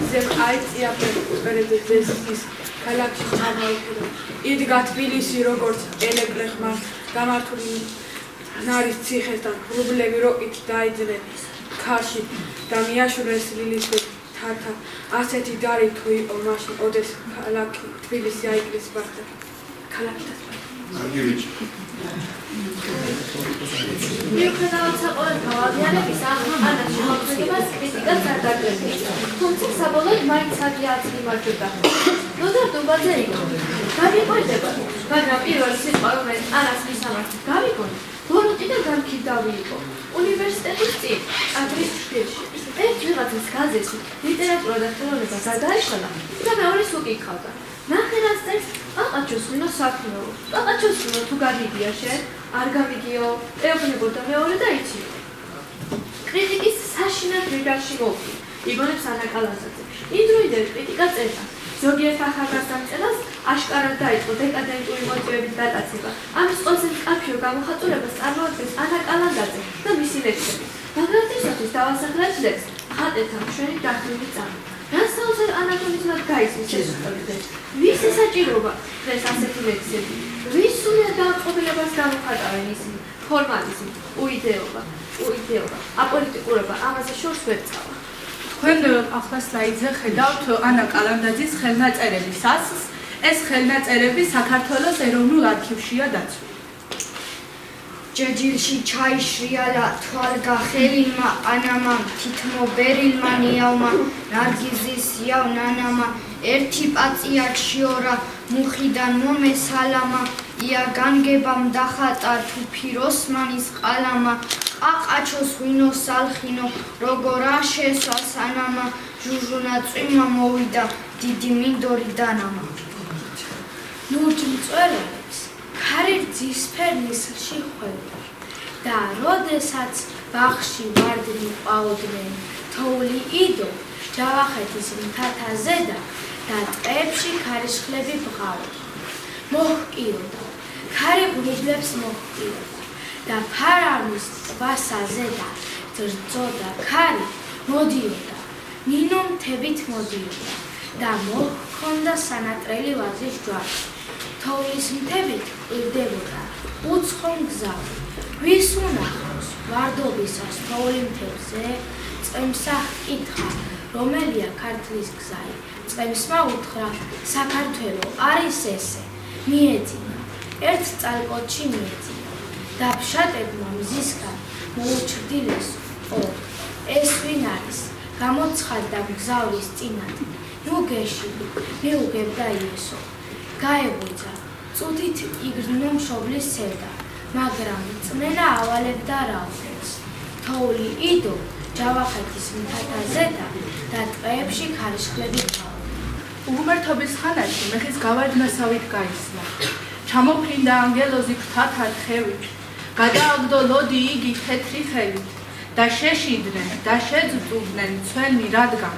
ზემ აიწია პერედესის ქალაქში ჩამოიხედა. იდგა თბილისი როგორც ელეკლეხმა გამართული ნარის ციხესთან რუბლები როკით დაიძრეს ქარში და მიაშურეს ლილის თართა. ასეთი დარი თუ იყო მაშინ ოდეს ქალაქი თბილისი აიგდეს ბახტა. ქალაქი და
მიუხედავად საყოველთაო აღიარებისა, ანას შემოქმედებას კრიტიკაც არ დაგროვდა. თუმცა საბოლოოდ მაინც აგიაცი იმართება. ნოდარ დუმბაძე იყო. გამიყვედება, მაგრამ პირველი სიტყვა, რომელიც ანას მისამართად გავიგონე, ბოროტი და გამქიდავი იყო. უნივერსიტეტის წინ, აკრის შტილში. ერთ ვიღაცას გაზეთში ლიტერატურა და ხელოვნება გადაეშალა და მეორეს უკითხავდა. ნახერას წერს აყაჩოსხინო საქმეო. აყაჩოსხინო თუ გამიგია შენ, არ გამიგიო, ეუბნებოდა მეორე და იცი. კრიტიკის საშინელ რიგაში მოვდი. იგონებს ანა კალანდაძე. იმდროინდელი კრიტიკა წერდა. ზოგიერთ ახალგაზრდას აშკარად დაიწყო დეკადენტური მოტივების დატაცება. ამის ყველაზე მკაფიო გამოხატულებას წარმოადგენს ანა კალანდაძე და მისი ლექსები. ბაგრატისათვის დავასახლეთ ლექსს ხატეთა მშვენი დახრილი წამი. რასაუზარ ანატომიზმად გაიცნის ეს სიტყვები. ვის ესაჭიროება დღეს ასეთი ლექსები? ვის სულიერ დაწყობილებას გამოხატავენ ისინი? ფორმალიზმი, უიდეობა, აპოლიტიკურობა, ამაზე შორს ვერ წავა.
თქვენ ახლა სლაიდზე ხედავთ ანა კალანდაძის ხელნაწერების ასლს. ეს ხელნაწერები საქართველოს ეროვნულ არქივშია დაცული.
ჯეჯილში ჩაიშრიალა თვალგახელილმა ანამა თითმობერილმა ნიავმა ნარგიზის იავ ნანამა ერთი პაწია ჩიორა მუხიდან მომესალამა ია განგებამ დახატა თუფიროსმანის ყალამა ყაყაჩოს ღვინო სალხინო როგორ აშესვას ანამა ჟუჟუნა წვიმა მოვიდა დიდი მინდორი დანამა
ნურჯ მწვერვალებს ქარიძის ფერნისში ხვევდა და როდესაც ბაღში ვარდნი ყვაოდნენ თოვლი იდო ჯავახეთის მთათა ზედა და ტყეებში ქარიშხლები ბღავდა მოჰკიოდა ქარი ღვიძლებს მოჰკიოდა და ფარავნის ტბასა ზედა ძრწოდა ქარი მოდიოდა ნინო მთებით მოდიოდა და მოჰქონდა სანატრელი ვაზის ჯვარი თოვლის მთებით ყირდებოდა უცხო გზავი ვის უნახავს ვარდობისას თოვლი მთებზე წემსა ჰკითხა რომელია ქართლის გზაი წემსმა უთხრა საქართველო არის ესე მიეძინა ერთ წალპოტში მიეძინა და ფშატებმა მზისგან მოუჩრდილეს ორ ეს ვინ არის გამოცხადდა მგზავრის წინათ ნუ გეშილი მეუგებდა იესო გაეღვიძა წუთით იგრძნო მშობლის სევდა მაგრამ წმენა ავალებდა რაოდენს თოვლი იდო ჯავახეთის მთათა ზედა და ტყეებში ქარიშხლები ბღავდა
უღმერთობის ხანაში მეხის გავარდნასავით გაისმა ჩამოფრინდა ანგელოზი ფრთათა თხევით გადააგდო ლოდი იგი თეთრი ხელით და შეშიდნენ და შეძწუბდნენ ცველნი რადგან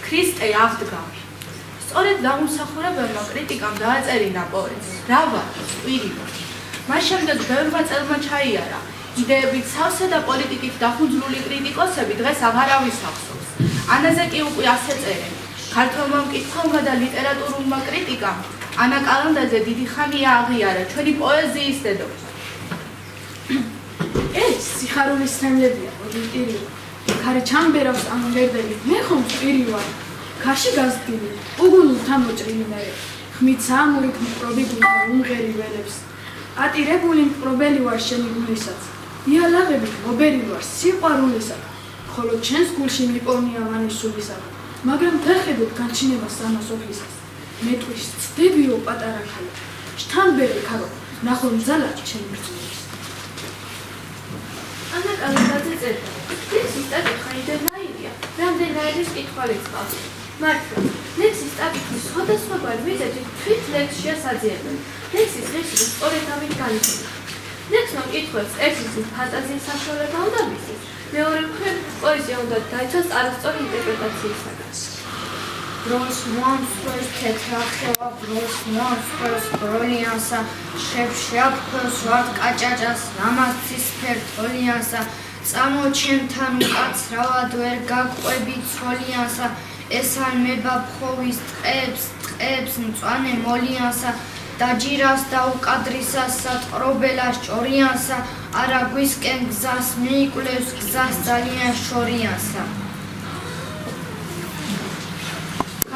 ქრისტე აღდგა სწორედ დამსახურებელმა კრიტიკამ დააწერინა პოეტს რა ვარ სპირი მას შემდეგ ბევრმა წელმა ჩაიარა იდეებით სავსე და პოლიტიკით დახუნძვრული კრიტიკოსები დღეს აღარავის ახსოვს ანაზე კი უკვე ასე წერენ ქართველმა მკითხველმა და ლიტერატურულმა კრიტიკამ ანა კალანდაძე დიდი ხანია აღიარა ჩვენი პოეზიის დედოფლად
ეს სიხარულის თემლებია ოდიტირი ქარი ჩამბერავს ამბერდელი მე ხომ პირი ვარ ქარში გაზრდილი უგულულთან მოჭრილინარე ხმით საამურით მყრობი გულდა უმღერი ველებს ატირებული მყრობელი ვარ შენი გულისაც იალაღებით მობერი ვარ სიყვარულისად ხოლო ჩემს გულში მიპოვნია მანიშულისად მაგრამ დახედოთ განჩინებას სამასოფლისას მეტყვის ცდებიო პატარა ქალი შთამბერი ქარო ნახო მძალად ჩემი ბრძოლის
ანა კალანდაძე წერდა ლექსის ტაკი ხაიდე ნაირია რამდენაირის კითხვაიც ყავს მართლა ლექსის ტაკი სხვადასხვაგვარი მიზეზით თვით ლექსშია საძიებელი ლექსის ღირსება სწორედავით განიხილება ლექსმა მკითხველს ერთის ფანტაზიის საშუალება უნდა მისცეს მეორე მხრივ პოეზია უნდა დაიცვას არასწორი ინტერპრეტაციისაგან
ბროს მომსხვრევს თეთრახევა ბროს მომსხვრევს ბროლიანსა შეფშეაფქოს ვარდ კაჭაჭას რამაცის ფერტოლიანსა წამო ჩემთან უკაცრავად ვერ გაყვები ცოლიანსა ესან მებაფხოვის ტყეებს მწვანე მოლიანსა დაჯირას და უკადრისას სატყრობელას ჭორიანსა არა გვისკენ გზას მიიკვლევს გზას ძალიან შორიანსა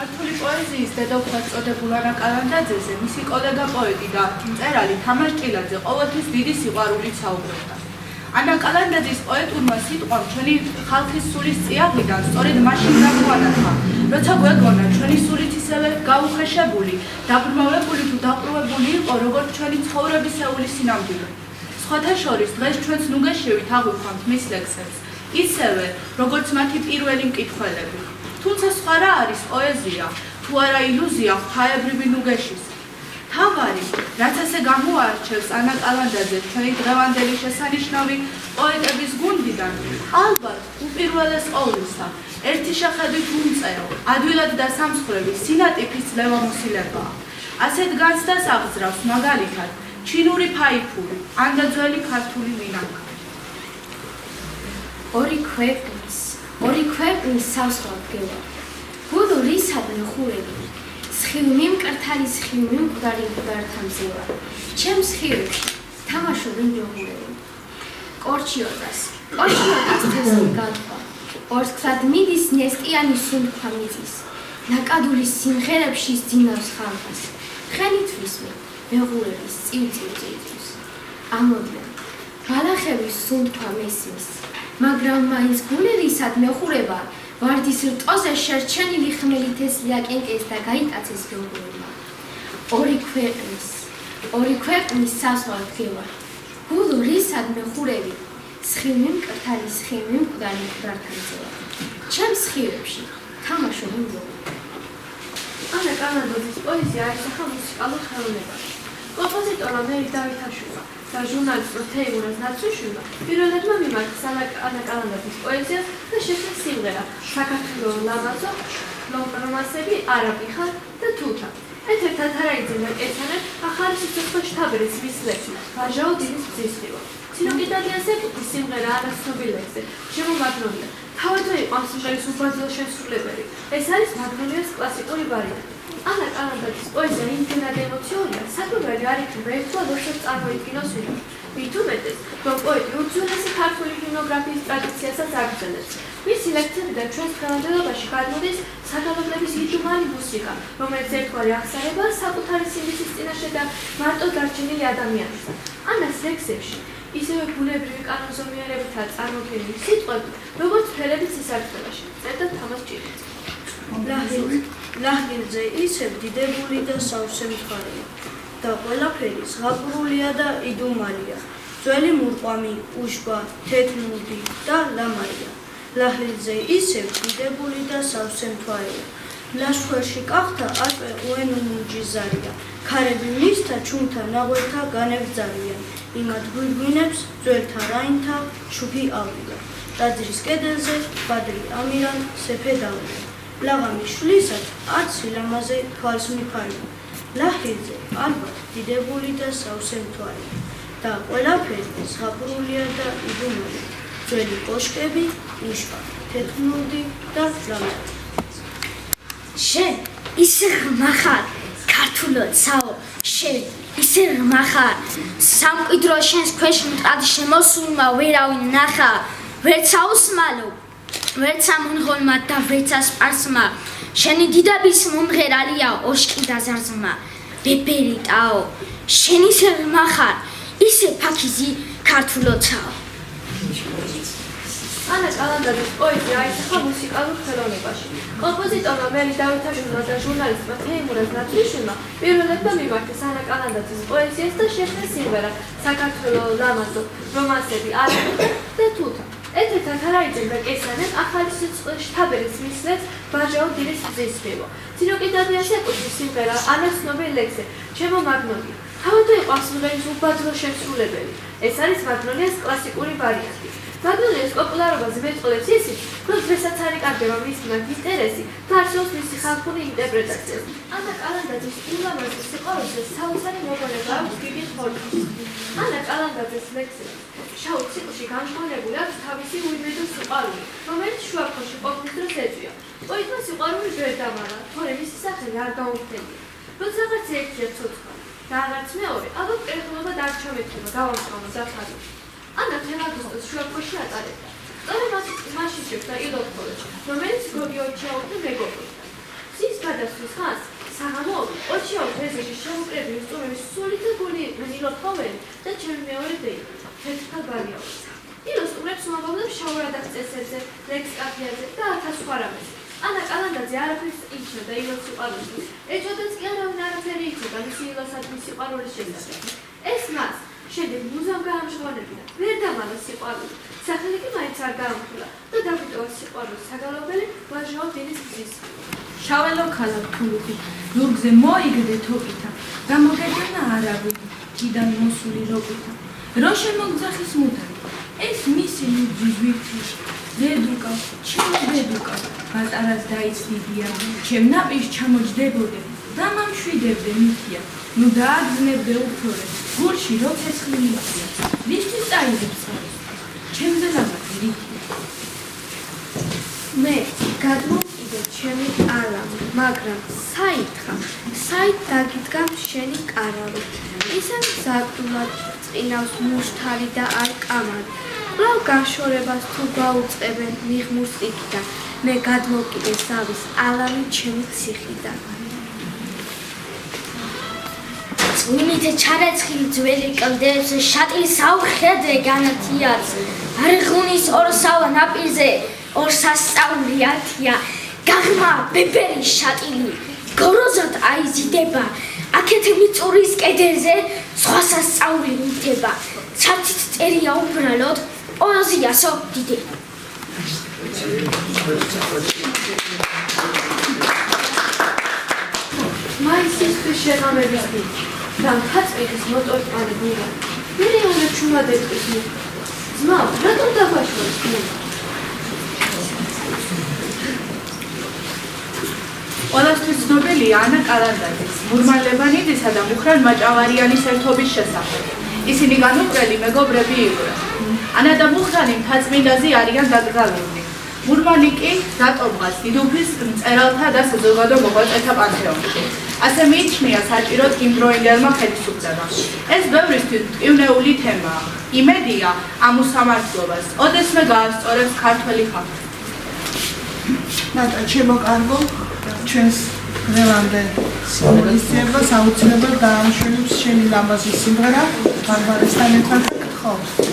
ქართული პოეზიის დედოფლად წოდებულ ანა კალანდაძეზე მისი კოლეგა პოეტი და მწერალი თამარ ჭილაძე ყოველთვის დიდი სიყვარულით საუბრობდა. ანა კალანდაძის პოეტურმა სიტყვამ ჩვენი ხალხის სულის წიაღიდან სწორედ მაშინ გამოანახა, როცა გვეგონა ჩვენი სულით ისევე გაუხეშებული, დაბრმავებული თუ დაყრუებული იყო, როგორც ჩვენი ცხოვრებისეული სინამდვილე. სხვათა შორის დღეს ჩვენს ნუგეშივით აღვიქვამთ მის ლექსებს, ისევე როგორც მათი პირველი მკითხველები. თუმცა სხვა რა არის პოეზია, თუ არა ილუზია ღვთაებრივი ნუგეშის. თავარი, რაც ასე გამოარჩევს ანა კალანდაძე ჩვენი დღევანდელი შესანიშნავი პოეტების გუნდიდან, ალბათ უპირველეს ყოვლისა, ერთი შეხედვით უმწერო, ადვილად დასამსხვრევი სინატიფის ძლევამოსილებაა. ასეთ განცდას აღძრავს მაგალითად ჩინური ფაიფური, ან და ძველი ქართული მინანქარი.
ორი ქვეყნის სასწრაფო გევა. გუდო რისადმი ხურები. სხივი მკრთალი სხივი მკვდარი მკვდართან ზევა. ჩემს ხილში თამაშობენ ჯოღურები. კორჩიოტას თესლი გადვა. ორსქლად მიდის ნესტიანი სუნთქვა მიწის, ნაკადული სიმღერებში სძინავს ხალხას, თხენით ვისმენ, მეღურების წივ-წივ-წივ-წივს. ამოდიან, ბალახების სუნთქვა მესმის, მაგრამ მაინც გულერისად მეხურება, ვარდის რტოზე შერჩენილი ხმელით ეს ლიაკენკეს და გაიტაცეს გეუგურება. ორი ქვეყნის საზღვარ დგება, გულო რისად მეხურები, სხივი მკრთალი სხივი მკვდარი მკვდართან ძევა. ჩემს სხივებში თამაშობ ულობი.
ანა კალანდაძის პოეზია აისახა მუსიკალურ ხელოვნებაში. კომპოზიტორმა მერი დავითაშვილმა და ჟურნალისტმა თეიმურაზ ნაცუშვილმა პირველადმა მიმართეს ანა კალანდაძის პოეზიას და შექმნეს სიმღერა საქართველოს ლამაზო, რომანსები არაბიხა და თუთა. ერთ-ერთ ათარაიძემ და კესანემ ახალი სიცოცხლე შთაბერის მის ლექსში ვაჟაო დილის ბზისხივა. ცინოკიდალიას ეკუთვნის სიმღერა არაცნობილ ლექსზე შემომაგნოლია. თავადვე იყო ამ სიმღერის უბაძილო შემსრულებელი. ეს არის მაგნოლიას კლასიკური ვარიანტი. ანა კალანდაძის პოეზია იმდენად ემოციურია, საკვირველი არ იქნება ერთგვარ როცა წარმოიდგინოს ვინმე. მით უმეტეს, რომ პოეტი უძველესი ქართული ჰიმნოგრაფიის ტრადიციასაც აგრძელებს. მისი ლექსებიდან ჩვენს დღევანდელობაში გადმოდის საგალობლების იდუმალი მუსიკა, რომელიც ერთგვარი აღსარებაა საკუთარი სიმბიცის წინაშე და მარტო დარჩენილი ადამიანისა. ანას ლექსებში ისევე ბუნებრივი კანონზომიერებითაა წარმოქმნილი სიტყვები, როგორც ფერები სისართულაში. წერდა თამაზ ჭირიძე.
ლაჰგილზე ისევ დიდებული და სავსე მხარეა და ყველაფერი ზღაპრულია და იდუმალია. ძველი მურყვამი, უშბა, თეთნუდი და ლამარია. ლაჰგილზე ისევ დიდებული და სავსე მხარეა. ლაშქარში კახთა აწვე უენუნუჯიზარია. ქარები მისთა ჩუნთა ნაღველთა განევძარიან. იმად გვირგვინებს ძველთა რაინთა შუქი ავია. ტაძრის კედელზე ბადრი ამირან სეფედავია. ლაღამის შვლისად არც სილამაზე თვალს მიფარია. ლაჰილზე ალბათ დიდებული და სავსე მთვარეა და ყველაფერი ზღაპრულია და იდუმალია. ძველი კოშკები, უშბა, თეთნუდი და ლამარია.
შენ ისე ღრმა ხარ, ქართულოცაო, შენ ისე ღრმა ხარ, სამკვიდრო შენს ქვეშ მტრად შემოსულმა ვერავინ ნახა, ვერც აუსმალო, ვერც ამონღოლმა და ვერც ასპარსმა, შენი დიდების მომღერალია ოშკი და ზარზმა, ბებერიტაო, შენ ისე ღრმა ხარ, ისე ფაქიზი ქართულოცაო.
ანა კალანდაძის პოეზია აისახა მუსიკალურ ხელოვნებაში. კომპოზიტორმა მერი დავითაშვილმა და ჟურნალისტმა თეიმურაზ ნაცუშვილმა პირველადმა მიმართეს ანა კალანდაძის პოეზიას და შექმნეს სიმღერა საქართველოს ლამაზო, რომანსები არაბიხა და თუთა. ერთ-ერთ ათარაიძემ და კესანემ ახალი სიცოცხლე შთაბერის მის ლექსს ვაჟაო დილის ბზისხივა. ცინოკიდალიას ეკუთვნის სიმღერა არაცნობილ ლექსზე ჩემო მაგნოლია. თავადვე იყო ამ სიმღერის უბაძილო შემსრულებელი. ეს არის მაგნოლიას კლასიკური ვარიანტი. მაგნოლიას პოპულარობაზე მეტყოლებს ისიც, რომ დღესაც არ იკარგება მის მიმართ ინტერესი და არსებობს მისი ხალხური ინტერპრეტაცია. ანა კალანდაძის ულამაზეს სიყვარულზე საოცარი მოგონება აქვს გიგი ხორბლის. ანა კალანდაძის ლექსებში შავ ციკლში განშტოებული აქვს თავისი უიმედო სიყვარული, რომელიც შუაქოში ყოფნის დროს ეწვია. პოეტმა სიყვარული ვერ დამარა, თორემ მისი სახელი არ გაუხდენია. როცა რაღაც ერთია ცოცხალი და რაღაც მეორე, ალბათ კრეხულობა დარჩომეთება გავამწვანო დახარული. ანა თელადოსტოს შუაქოში ატარებდა. სწორედ მასში შეხვდა ილოთ კოლეჯში, რომელიც გოგი ოჩიაუხი მეგობრობდა. მზის გადასვლის ხანს საღამოობით ოჩიაუხი ეზოში შემოკრებილი სტუმრების სული და გული იყვნენ ილოთ ხოველი და ჩემი მეორე დეი, თეთრქალ ბარიაულს. ილოს სტუმრებს უმაგობლებს შაურად აღწესებზე, ლექს კაფეაზე და 1000 სხვა რამეზე. ანა კალანდაძე არაფერს იცნობდა ილოს სიყვარულისთვის, ეჭვოდაც კი არავინ არაფერი იცოდა მისი ილოსადმი სიყვარულის შესახებ. ეს მას შემდეგ მუზამ გაამჟღავნებინა, ვერ დამალა სიყვარული. სახელი კი მაინც არ გაამხვილა და დაგვიტოვა სიყვარულის საგალობელი ვაჟაო დილის ბზისხივა.
შაველო ქალაქ თურქი, ზურგზე მოიგდე თოკითა, გამოგეჯანა არავინ, კიდან მოსული ლოკითა. რო შემოგძახის მუდარი, ეს მისი ლუძი ზვირთი, დედუკა, ჩემ დედუკა, ბატარას დაიცდიდია, ჩემ ნაპირს ჩამოჯდებოდე და მამშვიდებდე მithia. ნუ დააგზნებდე უფორე, გულში რო ცეცხლი მithia. ვისთვის წაიღებს წყალს, ჩემზე ლამაზი რითია.
მე გადმოვკიდე ჩემი ალამი, მაგრამ საითხა, საით დაგიდგა შენი კარავი. ისე ზაკდულად წინავს მუშთარი და არ კამარი. კვლავ განშორებას თუ გაუწყებენ მიღმურს იქიდან, მე გადმოვკიდე ზავის ალამი ჩემი ციხიდან.
წვიმით ჩარეცხილი ძველი კლდეებს შატილის აუხედე განათიაც არღუნის ორსავა ნაპირზე ორსასწაული ათია გაღმა ბებერი შატილი გოროზად აიზიდება აქეთ მიწურის კედელზე სხვა სასწაული მითება ცაცით წერია უბრალოდ პოეზიასო დიდება
მაისისთვის შეღამების დიდ და ხაწვირის მოტორტყალი გულა მილიონი ჩუმადეთის მუხა ძმა რატომ დაგაშორეს გულა
ყველასთვის ცნობილია ანა კალანდაძის მურმანლებანიდისა და მუხრან მაჭავარიანის ერთობის შესახებ. ისინი განუყრელი მეგობრები იყვნენ. ანა და მუხრანი მთაწმინდაზე არიან დაკრძალულნი. მურმანი კი დატომღაც დიდუფლის მწერალთა და საზოგადო მოღვაწეთა პანთეონში. ასე მიიჩნია საჭიროდ იმდროინდელმა ხელისუფლებამ. ეს ბევრისთვის მტკივნეული თემაა. იმედია ამ უსამართლობას ოდესმე გაასწორებს ქართველი ხალხი.
ნატა ჩემო კარგო ჩვენს დღევანდელ სიუჟეტს აუცილებლად დაამშვენებს შენი ლამაზი სიმღერა ბარბარესთან ერთად გთხოვს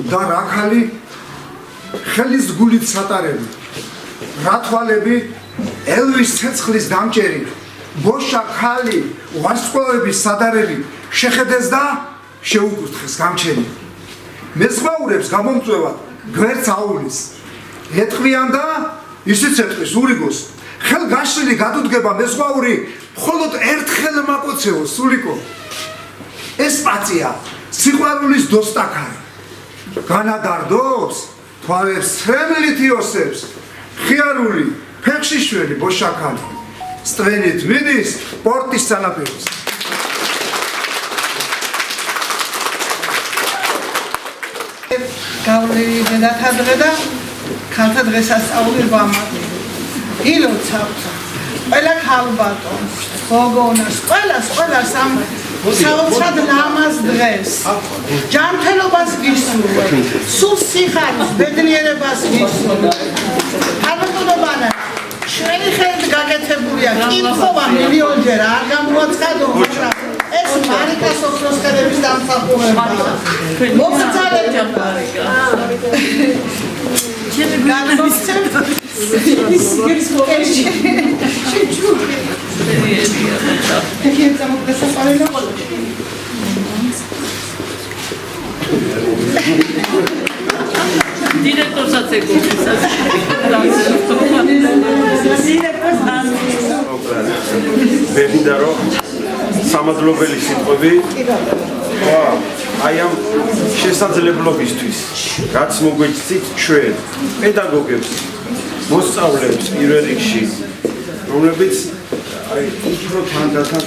და რა ხალი ხელის გულით სატარები რა თვალები ელვის ცეცხლის დამჭერი ბოშა ხალი ვარსკვლავების სადარები შეხედეს და შეუკურთხეს გამჩენი მეზღვაურებს გამომწვევად გვერდს აულის ეთყვიან და ისიც ეთყვის ურიგოს ხელგაშლილი გადუდგება მეზღვაური მხოლოდ ერთხელ მაკოცეოს სულიკო ეს პაწია სიყვარულის dostakari განადარდობს თვალებს ცრემლით იოსებს ხიარული ფეხშიშველი ბოშაქალი სტვენით მიდის პორტის სანაპიროს
გავლილი დედათა დღე და ქალთა დღესასწაული 8 მარტი. ილოცავთ ყველა ქალბატონს, გოგონას, ყველას ამ საოცრად ლამაზ დღეს. ჯანმრთელობას გისურვებ, სულ სიხარულს, ბედნიერებას გისურვებ. ქალბატონობანა ჩვენი ხელით გაკეთებულია, კითხვა მილიონჯერ არ გამოაცხადო, მაგრამ ეს მარიკას ოქროსქერების დამსახურებაა. მოგწალეთ მარიკა.
დირექტორსაც ეკუთვნისას.
მე მინდა რომ სამადლობელი სიტყვები აი ამ შესაძლებლობისთვის, რაც მოგვეცით ჩვენ პედაგოგებს, მოსწავლეებს პირველ რიგში, რომლებიც აი უფრო თანდათან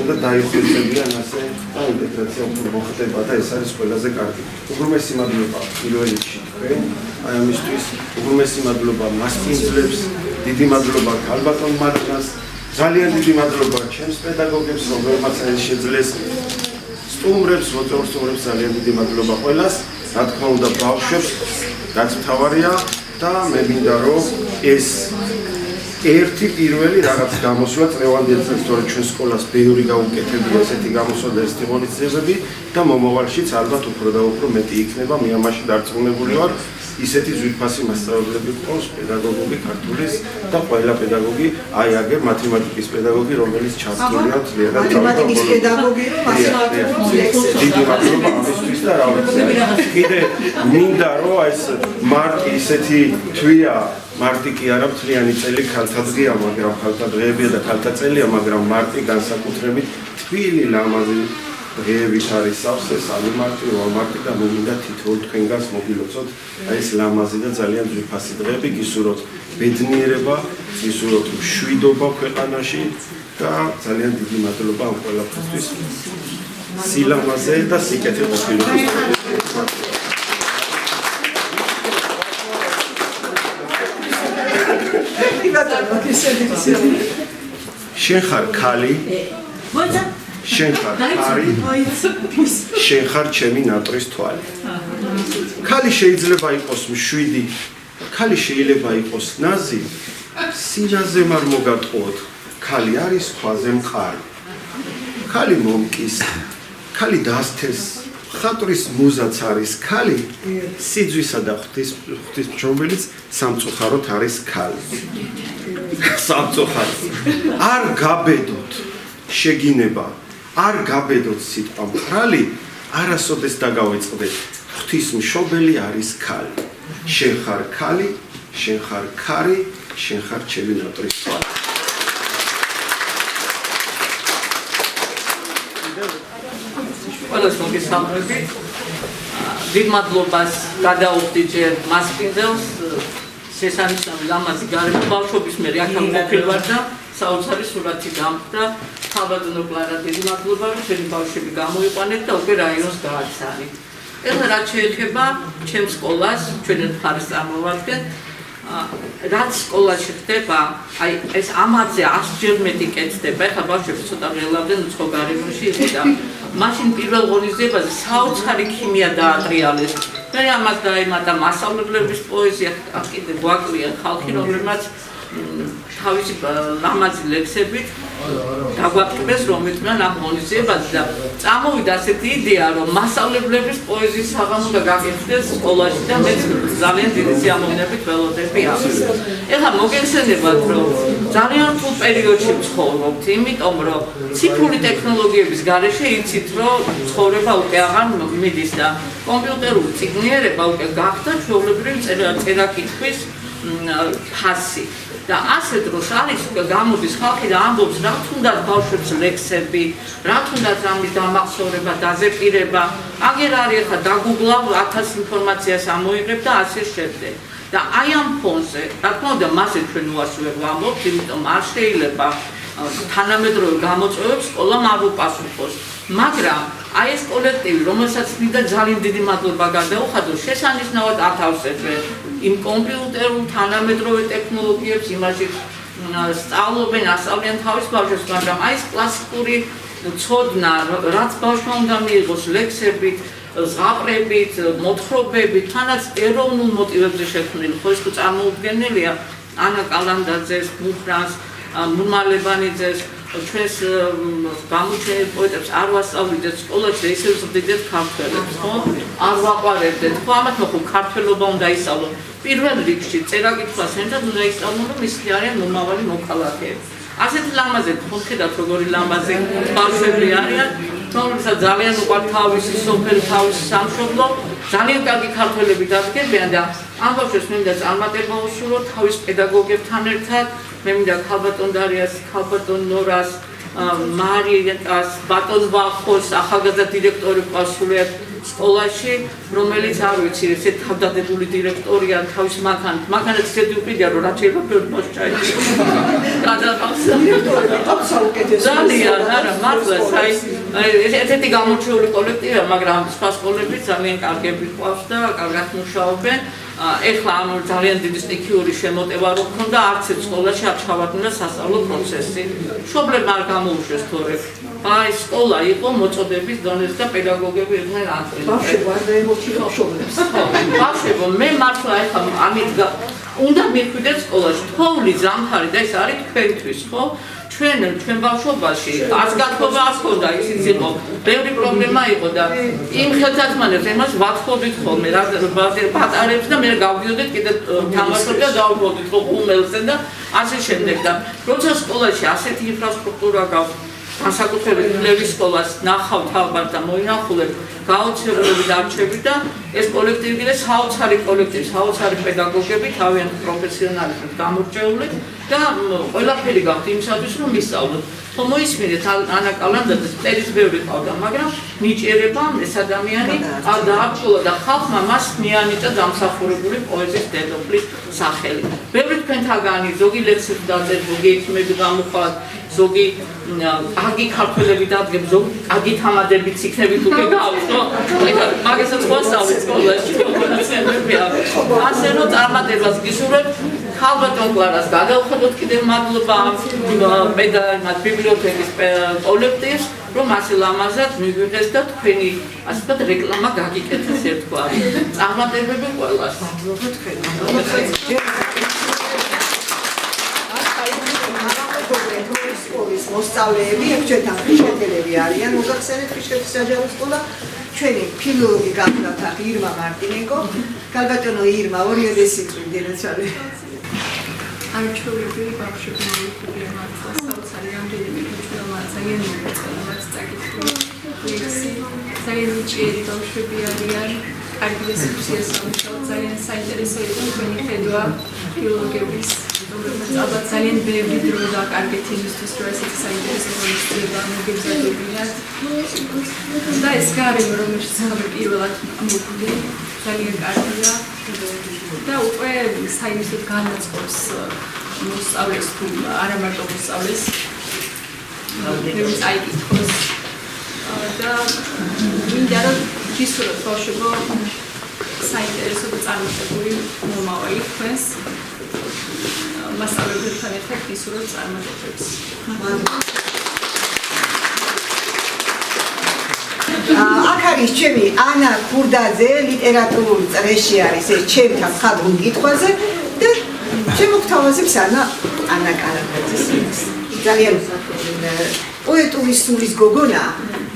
და დაიხოცებიან ასე და ინტეგრაცია უფრო მოხდება და ეს არის ყველაზე კარგი. უღრმესი მადლობა პირველ რიგში თქვენ აი ამისთვის, უღრმესი მადლობა მასპინძლებს, დიდი მადლობა ქალბატონ მარინას, ძალიან დიდი მადლობა ჩემს პედაგოგებს, რომლებმაც ეს შეძლეს. სტუმრებს, მოწვეულებს ძალიან დიდი მადლობა ყველას, რა თქმა უნდა ბავშვებს, რაც მთავარია და მე მინდა რომ ეს ერთი პირველი რაღაც გამოსვლა წლევანდელსაც, თორე ჩვენ სკოლას ბევრი გაუკეთებია ესეთი გამოსვლა და ესეთი ღონისძიებები და მომავალშიც ალბათ უფრო და უფრო მეტი იქნება. მე ამაში დარწმუნებული ვარ. ისეთი ძვირფასი მასწავლებლები ყავს პედაგოგები ქართულის და ყველა პედაგოგი აი აგერ მათემატიკის პედაგოგი რომელიც ჩართულია ძლიერად
მათემატიკის პედაგოგი
დიდი მადლობა ამისთვის და რა ვიცი კიდე მინდა რომ ეს მარტი ისეთი თვია მარტი კი არა მთლიანი წელი ქალთა დღეა მაგრამ ქალთა დღეებია და ქალთა წელია მაგრამ მარტი განსაკუთრებით თბილი ლამაზი დღეებით არის სავსე, 3 მარტი, 8 მარტი და მე მინდა თითოეულ თქვენგანს მოგილოცოთ აი ეს ლამაზი და ძალიან ძვირფასი დღეები, გისურვოთ ბედნიერება, გისურვოთ მშვიდობა ქვეყანაში და ძალიან დიდი მადლობა ამ ყველაფერთვის. სილამაზე და სიკეთე ყოფილიყოს. შენ ხარ ქალი შენ ხარ ხარი, შენ ხარ ჩემი ნატრის თვალი. ქალი შეიძლება იყოს მშვიდი, ქალი შეიძლება იყოს ნაზი, სირაზე არ მოგატყუოთ, ქალი არის ხვალზე მყარი. ქალი მომკის, ქალი დასთეს, ხატვრის მუზაც არის ქალი, სიძვისა და ღვთისმშობლის სამწუხაროდ არის ქალი. სამწუხაროდ. არ გაბედოთ შეგინება არ გაბედოთ სიტყვა მყრალი, არასოდეს დაგავეწყდეთ, ღვთისმშობელი არის ქალი. შენ ხარ ქალი, შენ ხარ ქარი, შენ ხარ ჩემი ნატრის თვალი.
ყველას მოგესალმებით. დიდ მადლობას გადაუხდი ჯერ მასპინძელს, შესანიშნავი ლამაზი გარემო ბავშვობის მე აქ მყოფილ ვარ და საოცარი სურათი გამხდა. ხალბატონო კლარა დიდი მადლობა რომ ჩვენი ბავშვები გამოიყვანეთ და უკვე რაიონს გააცანით. ეხლა რაც შეეხება ჩემს სკოლას, ჩვენ მხარს წარმოვადგენთ, რაც სკოლაში ხდება, აი ეს ამაზე 100-ჯერ მეტი კეთდება. ეხლა ბავშვები ცოტა ველავდნენ უცხო გარემოში და მაშინ პირველ ღონისძიებაზე საოცარი ქიმია დაატრიალეს. მე ამას დაემატა მასწავლებლების პოეზია, კიდე გვაკლია ხალხი, რომელმაც თავისი ლამაზი ლექსებით დაგვაყრეს რომ მეტყვიან ამ ღონისძიებაზე და წამოვიდა ასეთი იდეა რომ მასწავლებლების პოეზიის საღამო და გაკეთდეს სკოლაში და მე ძალიან დიდი სიამოვნებით ველოდები ამას. ეხლა მოგეხსენებათ რომ ძალიან რთულ პერიოდში ვცხოვრობთ, იმიტომ რომ ციფრული ტექნოლოგიების გარეშე იცით რომ ცხოვრება უკვე აღარ მიდის და კომპიუტერული ციგნიერება უკვე გახდა ჩვეულებრივი წერა-კითხვის ფასი. და ასე დროს არის უკვე გამოდის ხალხი და ამბობს რა თუნდაც ბავშვებს ლექსები, რა თუნდაც ამის დამახსოვრება, დაზეპირება, აგერ არის ახლა დაგუგლავ 1000 ინფორმაციას ამოიღებ და ასე შემდეგ. და აი ამ ფონზე, რა თქმა უნდა, მასე ჩვენ უასვევ ვამბობთ, იმიტომ არ შეიძლება თანამედროვე გამოწვევებს სკოლამ არ უპასუხოს.
მაგრამ აი ეს კოლექტივი, რომელსაც მინდა ძალიან დიდი მადლობა გადაუხადო, შესანიშნავად ათავსებენ იმ კომპიუტერულ თანამედროვე ტექნოლოგიებს, იმაში სწავლობენ, ასწავლიან თავის ბავშვებს, მაგრამ აი ეს კლასიკური ცოდნა, რაც ბავშვმა უნდა მიიღოს ლექსებით, ზღაპრებით, მოთხრობებით, თანაც ეროვნულ მოტივებზე შექმნილი, ხო ის წარმოუდგენელია ანა კალანდაძეს, მუხრანს, მურმალებანიძეს, ჩვენს გამოჩენილ პოეტებს არ ვასწავლიდეთ სკოლაში და ისევ ვზრდიდეთ ქართველებს, ხო? არ ვაყვარებდეთ, ხო? ამათ მოხო ქართველობა უნდა ისწავლო. პირველ რიგში წერა-კითხვას ენდად უნდა ისწავლონ, რომ ისინი არიან მომავალი მოქალაქეები. ასეთი ლამაზები, ხო ხედავთ როგორი ლამაზი ბავშვები არიან, რომელსაც ძალიან უყვართ თავისი სოფელი, თავისი სამშობლო, ძალიან კარგი ქართველები დადგებიან და ამ ბავშვებს მინდა წარმატება უსურვო თავის პედაგოგებთან ერთად, მე მინდა ქალბატონ დარიას, ქალბატონ ნორას, მარიეტას, ბატონ ვახოს, ახალგაზრდა დირექტორი ყავს სულიად სკოლაში, რომელიც არ ვიცი, ესე თავდადებული დირექტორია თავის მანქანით ისეთი უყიდია, რომ რაც შეიძლება ბევრ მოსს ჩაიჭიროს. ძალიან, არა, მართლა, ესეთი გამორჩეული კოლექტივია, მაგრამ სხვა სკოლები ძალიან კარგები ყავს და კარგად მუშაობენ. ეხლა ამ ძალიან დიდი სტიქიური შემოტევა რო ქონდა, არც ერთ სკოლაში არ ჩავარდნა სასწავლო პროცესი. მშობლებმა არ გამოუშვეს თორე. აი სკოლა იყო მოწოდების დონეზე და პედაგოგები იყვნენ ანტრელი.
ბავშვებო, არ დაემორჩილო მშობლებს.
ბავშვებო, მე მართლა ეხლა ამით უნდა მიხვიდეთ სკოლაში. თოვლი, ზამთარი და ეს არის თქვენთვის, ხო? ჩვენ ბავშვობაში ასგათობა არ ჰქონდა, ისიც იყო. ბევრი პრობლემა იყო და იმ ხელთათმანებს იმას ვათხოვდით ხოლმე, პატარებს და მე გავდიოდეთ კიდე თამაშობდი და დავუბრუნდით ყუმელზე და ასე შემდეგ და როცა სკოლაში ასეთი ინფრასტრუქტურა გაქვს, განსაკუთრებით ფლევის სკოლას ნახავთ ალბათ და მოინახულებ გაოცებულები დარჩები და ეს კოლექტივი კიდე საოცარი კოლექტივი, საოცარი პედაგოგები, თავიანთ პროფესიონალიზმით გამორჩეული და ყველაფერი გაქვთ იმისათვის, რომ მისწავლოთ. ხო მოისმინეთ ანა კალანდაძეს წერის ბევრი ყავდა, მაგრამ მიჭერება ეს ადამიანი არ დააბჭოლა და ხალხმა მას მიანიჭა დამსახურებული პოეზიის დედოფლის სახელი. ბევრი თქვენთაგანი ზოგი ლექსები დაწერთ, ზოგი ექიმები გამოხვალთ, ზოგი კარგი ქართველები დადგებ, ზოგი კარგი თამადებით იქნებით უკვე გავს, ხო? მაგასაც ვასწავლეთ სკოლაში, მონაცემებია. ასე რომ წარმატებას გისურვებთ. ქალბატონ კლარას გადავხედოთ კიდევ მადლობა მე და მათ ბიბლიოთეკის კოლექტივს, რომ ასე ლამაზად მიგვიღეს და თქვენი ასე ვთქვათ რეკლამა გაგიკეთეს ერთგვარი. წარმატებები ყველას.
მადლობა თქვენ. სკოლის მოსწავლეები, ჩვენთან ფიშეთელები არიან, მოგახსენეთ ფიშეთის საჯარო სკოლა, ჩვენი ფილოლოგი გახლავთ ირმა მარტინენკო, ქალბატონო ირმა, ორიოდე სიტყვი დენაცვალე.
არჩეულები ბავშვები მოიხდიან მართლა საოცარი ამდენივე ქართველმა ძალიან მოწყენა მათ წაკითხული ლექსი ძალიან მიჭიერი ბავშვები არიან კარგი დისკუსიას ამუშავებთ ძალიან საინტერესო იყო თქვენი ხედვა ფილოლოგების რომელსაც ალბათ ძალიან ბევრი დრო დაკარგეთ იმისთვის რომ ესეთი საინტერესო ღონისძიება მოგებზადებინათ და ეს გარემო რომელშიც ხარ პირველად მოგვიდი ძალიან კარგია და უკვე საინტერესოდ განაწყობს მოსწავლეს თუ არა მარტო მოსწავლეს მე წაიკითხოს და მინდა რომ გისურვოთ ბავშვებო საინტერესო და წარმატებული მომავალი თქვენს მასწავლებლებთან ერთად გისურვოთ წარმატებებს
აქ არის ჩემი ანა ქურდაძე ლიტერატურულ წრეში არის ეს ჩემთან ხალხურ კითხვაზე და შემოგთავაზებს ანა კალანდაძეს ძალიან პოეტური სულის გოგონა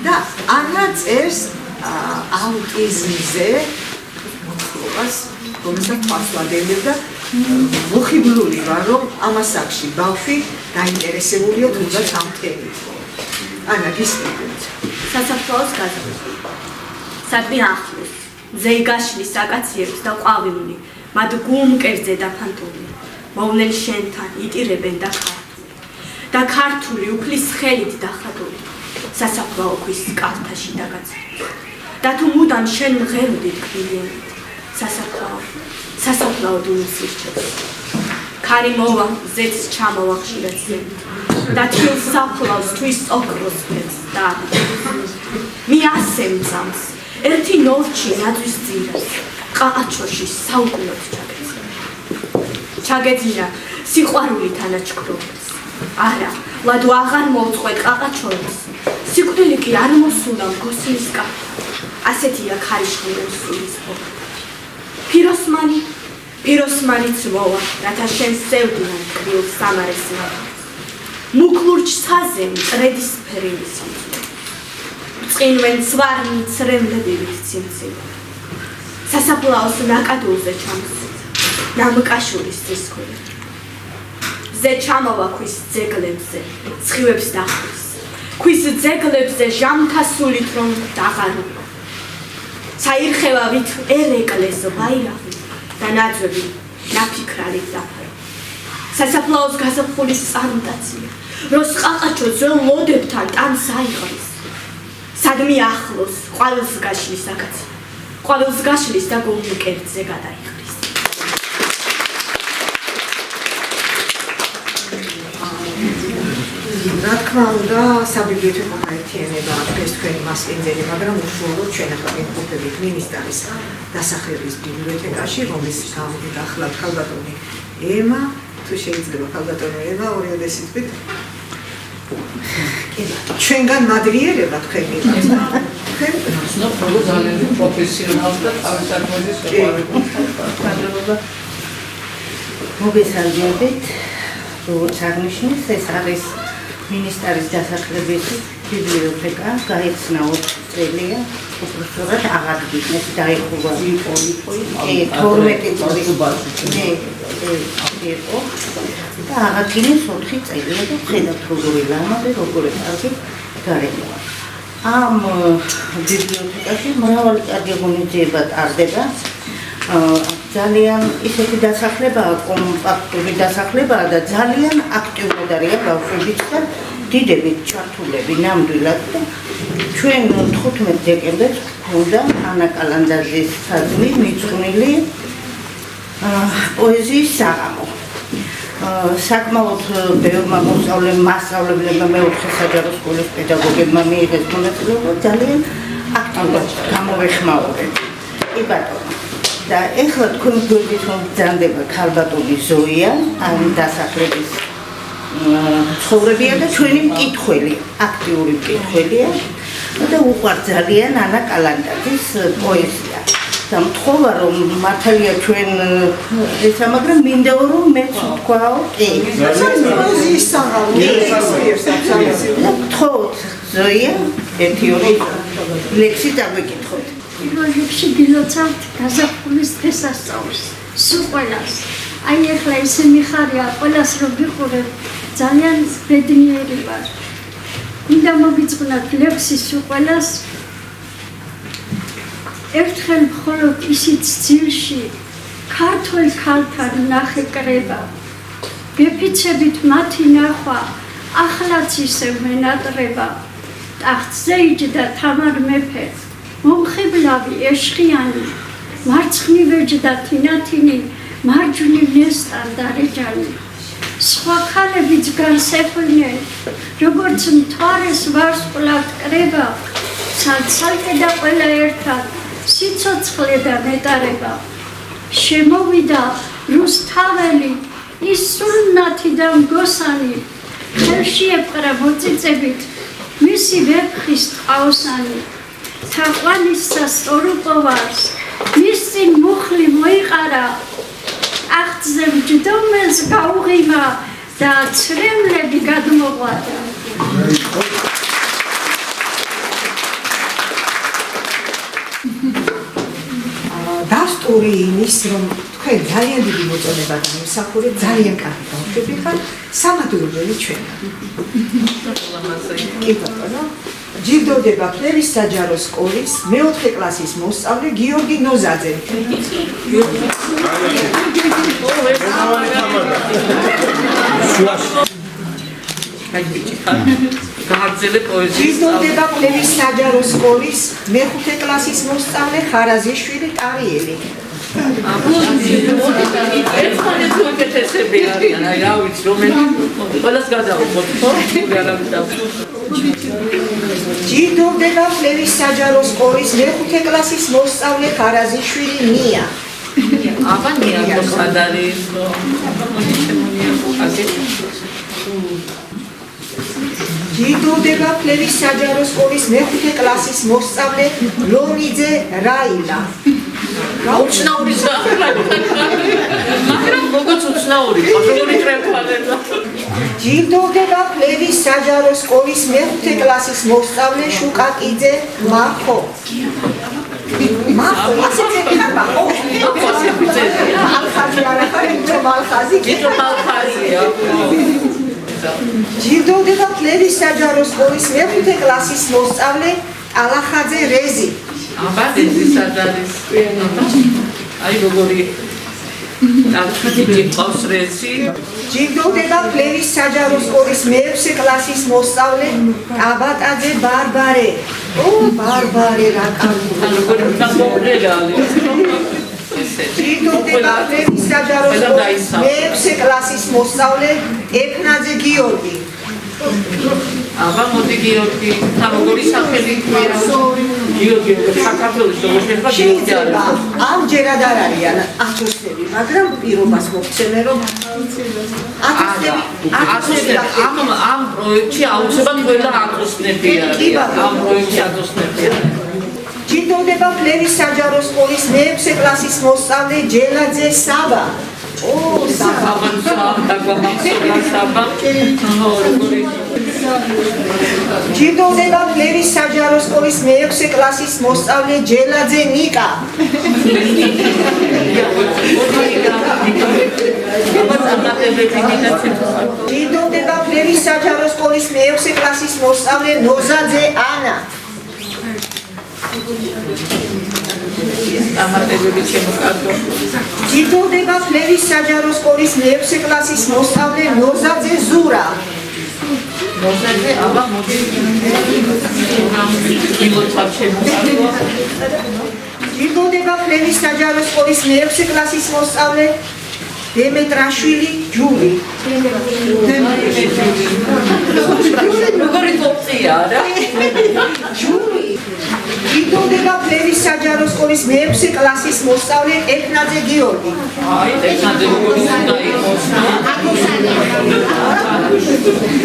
და ანა წერს აუტიზმზე მოთხრობას რომელსაც ფასვადენებ და მოხიბლული ვარ რომ ამასაკში ბავშვი დაინტერესებულია თუნდაც ამ თემით ანა გისმენთ
სასაფლაოს გაზრდა. სადმე ახლოს, ზეიგაშლის საკაციებს და ყვავილნი, მათ გუმკერძე და ფანტული, მოვლენ შენთან იტირებენ და ქართული. და ქართული უფლის ხელით დახატული, სასაფლაო ქვის კალთაში დაგაცრით. და თუ მუდამ შენ მღეროდი თქმილიანით, სასაფლაო დუნის ირჩევს. ქარი მოვა, ზეთს ჩამოვა ხშირად ზემოთ. და თილ საფლავს თვის ოქროს ფერს და მე ასე მძამს ერთი ნორჩი ნაძვის ძირას ყაყაჩოში საუკუნოდ ჩაგეძირა სიყვარული თანაჩქრობას არა ლადო აღარ მოუწყვეთ ყაყაჩორს სიკვდილი კი არ მოსულა მგოსნის კაფა ასეთია ქარიშხული სულის ფორმა ფიროსმანიც მოვა რათა შენ სევდიან კრილ სამარეს მუკლურჩ საზემ მტრედის ფერილის წინვენ ცვარნი ცრემლები ვიცინცი სასაფლაოს ნაკადულზე ჩამს ნამკაშურის ძისქვილი ზე ჩამოვა ქვის ძეგლებზე ცხივებს დახვის ქვის ძეგლებზე ჟამთასულით რომ დაღარო საირხევავით ერეკლეს ბაირაღი და ნაძვები ნაფიქრალით დაფარო სასაფლაოს გაზაფხულის წარმტაცია როს ყაყაჩო ძველ ლოდებთან ტანს აიღებს სადმე ახლოს ყვავილს გაშლის აკაცი ყვავილს გაშლის და გულმ კერძზე გადაიხრის
რა თქმა უნდა საბიბლიოთეკო გაერთიანება აქვს თქვენი მასპინძელი მაგრამ უშუალოდ ჩვენ ახლა ვიმყოფებით მინისტრის დასახელების ბიბლიოთეკაში რომლის გამოდით ახლა ქალბატონი ემა თუ შეიძლება ქალბატონი ემა ორიოდე სიტყვით ჩვენგან მადრიერება თქვენი
ძალიან პროფესიონალ და თავისუფლების შეყვარება
მოგესალმებით როგორც აღნიშნეს ეს არის მინისტრის დასახლების ბიბლიოთეკა გაიხსნა 4 წელია უბრალოდ აღადგინეს დაიხურა 12 წლის იყო და აღადგინეს 4 წელია და ხედავთ როგორი ლამაზი როგორი კარგი გარემოა ამ ბიბლიოთეკაში მრავალი კარგი ღონისძიება ტარდება ძალიან ისეთი დასახლებაა კომპაქტური დასახლებაა და ძალიან აქტიურად არიან ბავშვებიც და დიდებით ჩართულები ნამდვილად და ჩვენ 15 დეკემბერს გვქონდა ანა კალანდაძის საზმი მიძღვნილი პოეზიის საღამო საკმაოდ ბევრმა მასწავლებლებმა მეოთხე საჯარო სკოლის პედაგოგებმა მიიღეს მონაწილეობა ძალიან აქტიურად გამოვეხმაურეთ კი ბატონო და ეხლა თქვენ გვერდით რომ ბრძანდება ქალბატონი ზოია ამ დასახლების ცხოვრებია და ჩვენი მკითხველი აქტიური მკითხველია და უყვართ ძალიან ანა კალანდაძის პოეზია და მთხოვა რომ მართალია ჩვენ ესა მაგრამ მინდაო რომ მეც ვთქვაო კი პოეზიის საღამო მთხოვთ ზოია ერთი ორი ლექსი დაგვეკითხოთ
პირველში გილოცავთ გაზაფხულის დღესასწაულს სულ ყველას აი ახლა ესე მიხარია ყველას რომ ვიყურებ ძალიან ბედნიერი ვარ მინდა მოგიწყვნათ ლექსი სულ ყველას ერთხელ მხოლოდ ისიც ძილში ქართველ ქალთან ნახე კრება გეფიცებით მათი ნახვა ახლაც ისევ მენატრება ტახტზე იჯდა თამარ მეფე მომხიბლავი ეშხიანი მარცხნივ ეჯდა თინათინი მარჯვნივ ნესტარ დარეჯანი სხვა ქალებიც განსეხვდნენ როგორც მთვარეს ვარსკვლავთ კრება ცალ-ცალკე და ყველა ერთად სიცოცხლე და ნეტარება შემოვიდა რუსთაველი ის სულნათი და მგოსანი ხელში ეპყრა მოწიწებით მისი ვეფხის ტყაოსანი თაყვანისა სწორუპოვარს მის წინ მუხლი მოიყარა ტახტზე მჯდომელს გაუღიმა და ცრემლები გადმოყვადა
დასტური ის რომ თქვენ ძალიან დიდი მოწონება გამოსახულეთ ძალიან კარგი ბავშვები ხარ სამადურებელი ჩვენა კი ბატონო ჯილდოვდება ფლევის საჯარო სკოლის მეოთხე კლასის მოსწავლე გიორგი ნოზაძე ჯილდოვდება ფლევის საჯარო სკოლის მეხუთე კლასის მოსწავლე ხარაზიშვილი ტარიელი
ერთხანე თუ ეკეთეს კლასები არიან, აი რა ვიცი, რომელი ყველას გადავუყოთ, ხო? არავის დავუყოთ.
ჯილდოვდება ფლევის საჯარო სკოლის მეხუთე კლასის მოსწავლე ხარაზიშვილი ნია.
აბა ნია სად არის?
ჯილდოვდება ფლევის საჯარო სკოლის მეხუთე კლასის მოსწავლე ლომიძე რაილა.
უცნაური მაგრამ როგორც უცნაური, როგორი ტრემფალება.
ჯილდოვდება ფლევის საჯარო სკოლის მეხუთე კლასის მოსწავლე შუკაკიძე მახო. მახო, ასეთი ხება, ხო?
ასეთი წერია.
ალხაზი არა ხარ, იმიტომ ალხაზი.
იმიტომ ალხაზია.
ჯილდოვდება ფლევის საჯარო სკოლის მეხუთე კლასის მოსწავლე ალახაძე რეზი.
აბა რეზი სად არის? აი როგორი ალხაზი ყავს რეზი.
ჯილდოვდება ფლევის საჯარო სკოლის მეექვსე კლასის მოსწავლე აბატაძე ბარბარე. ო ბარბარე რა კალმია.
როგორი მოვლელა არის.
ჯილდოვდება ფლევის საჯარო სკოლის მეექვსე კლასის მოსწავლე ეფნაძე გიორგი.
აბა მოდი გიორგი, თა როგორი სახელი ქვია? გიორგი საქართველოს დოლოშება გიორგი არის.
ამჯერად არ არიან ათოსნები, მაგრამ პირობას მოგცემენ რომ
ათოსნები ამ პროექტში აუცილებლად ყველა ათოსნები არის. ამ პროექტში ათოსნები არის.
ჯილდოვდება ფლევის საჯარო სკოლის მეექვსე კლასის მოსწავლე ჯელაძე საბა. ო საბა ჯილდოვდება ფლევის საჯარო სკოლის მეექვსე კლასის მოსწავლე ჯელაძე ნიკა. ჯილდოვდება ფლევის საჯარო სკოლის მეექვსე კლასის მოსწავლე ნოზაძე ანა. ჯილდოვდება ფლევის საჯარო სკოლის მეექვსე კლასის მოსწავლე ნოზაძე ზურა.
ნოზაძე აბა მოდი
ჯილდოვდება ფლევის საჯარო სკოლის მეექვსე კლასის მოსწავლე დემეტრაშვილი ჯული.
როგორი ტოპწია რა?
ჯული. ჯილდოვდება ფლევის საჯარო სკოლის მეექვსე კლასის მოსწავლე ეფნაძე გიორგი.
აი ეფნაძე გიორგი უნდა იყოს.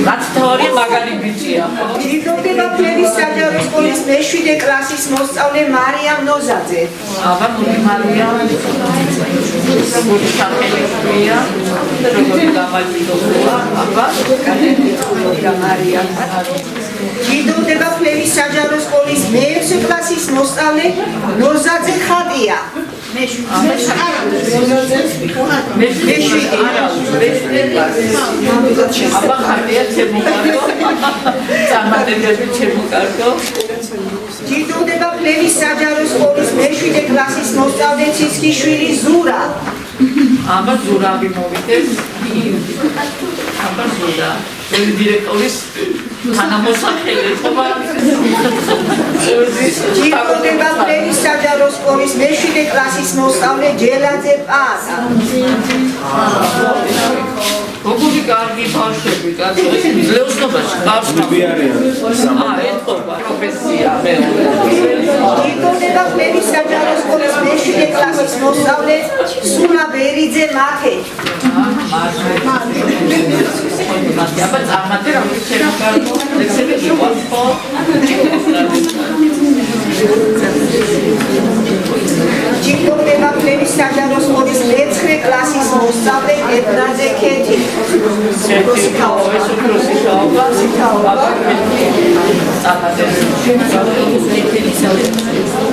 რაც თორე მაგარი ბიჭია.
ჯილდოვდება ფლევის საჯარო სკოლის მეშვიდე კლასის მოსწავლე მარიამ ნოზაძე.
აბა მოდი მარიამ. როგორი სახელი ქვია? როგორი გამაჯილდოა? აბა
მარიამ. ჯილდოვდება ფლევის საჯარო სკოლის მეექვსე კლასის მოსწავლე ნოზაძე ხატია.
აბა ხატია ჩემო წარმატებები ჩემო.
ჯილდოვდება ფლევის საჯარო სკოლის მეშვიდე კლასის მოსწავლე ციცქიშვილი ზურა.
აბა ზურავი მოვიდეს. აბა ზურა. დირექტორის თანამოსახელე ხომა.
ჯილდოვდება ფლევის საჯარო სკოლის მეშვიდე კლასის მოსწავლე ჯელაძე პაზა.
როგორი კარგი ბავშვები, კაცო, ლეოსნობაში ბავშვები არიან. ეთქობა პროფესია მეორე.
ჯილდოვდება ფლევის საჯარო სკოლის მეშვიდე კლასის მოსწავლე სულა ბერიძე მათე.
აბა წარმატე რა ვიცი კარგო ლექსები იყოს ხო?
ჯილდოვდება ფლევის საჯარო სკოლის მე-9 კლასის მოსწავლე ეფნაძე ქეთი.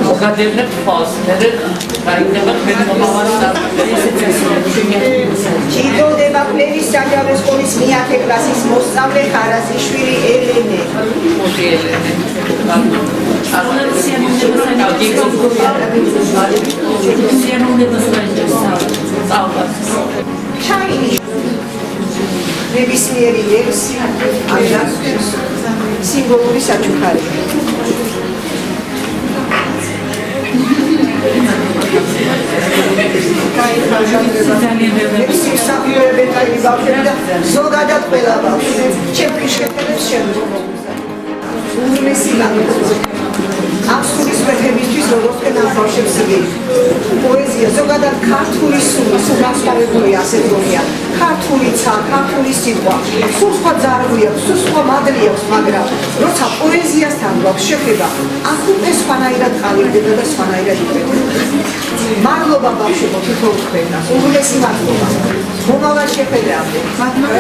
მოგადევნებ ხალხს, მე რაიქნება თქვენი მომავალი
ჯილდოვდება ფლევის საჯარო სკოლის მე-10 კლასის მოსწავლე ხარაზიშვილი ელენე.
მოდი ელენე.
ნებისმიერი ლექსი ამას სიმბოლური საჩუქარი. ზოგადად ყველა ბავშვი ჩემი შეფერებს შემდგომ უმრესი ლამაზი ამ სულის მეთებისთვის როგორც ამ ბავშვებს იგივე პოეზია ზოგადად ქართული სული განსხვავებული ასეთ გონია ქართული ცა ქართული სიტყვა სულ სხვა ძარღვი აქვს სულ სხვა მადლი აქვს მაგრამ როცა პოეზიასთან გვაქვს შეხება ახლა სხვანაირად ყალიბდება და სხვანაირად იკვეთება მადლობა ბავშვებო თვითონ თქვენას უმრესი მადლობა მომავალ შეხვედრამდე მადლობა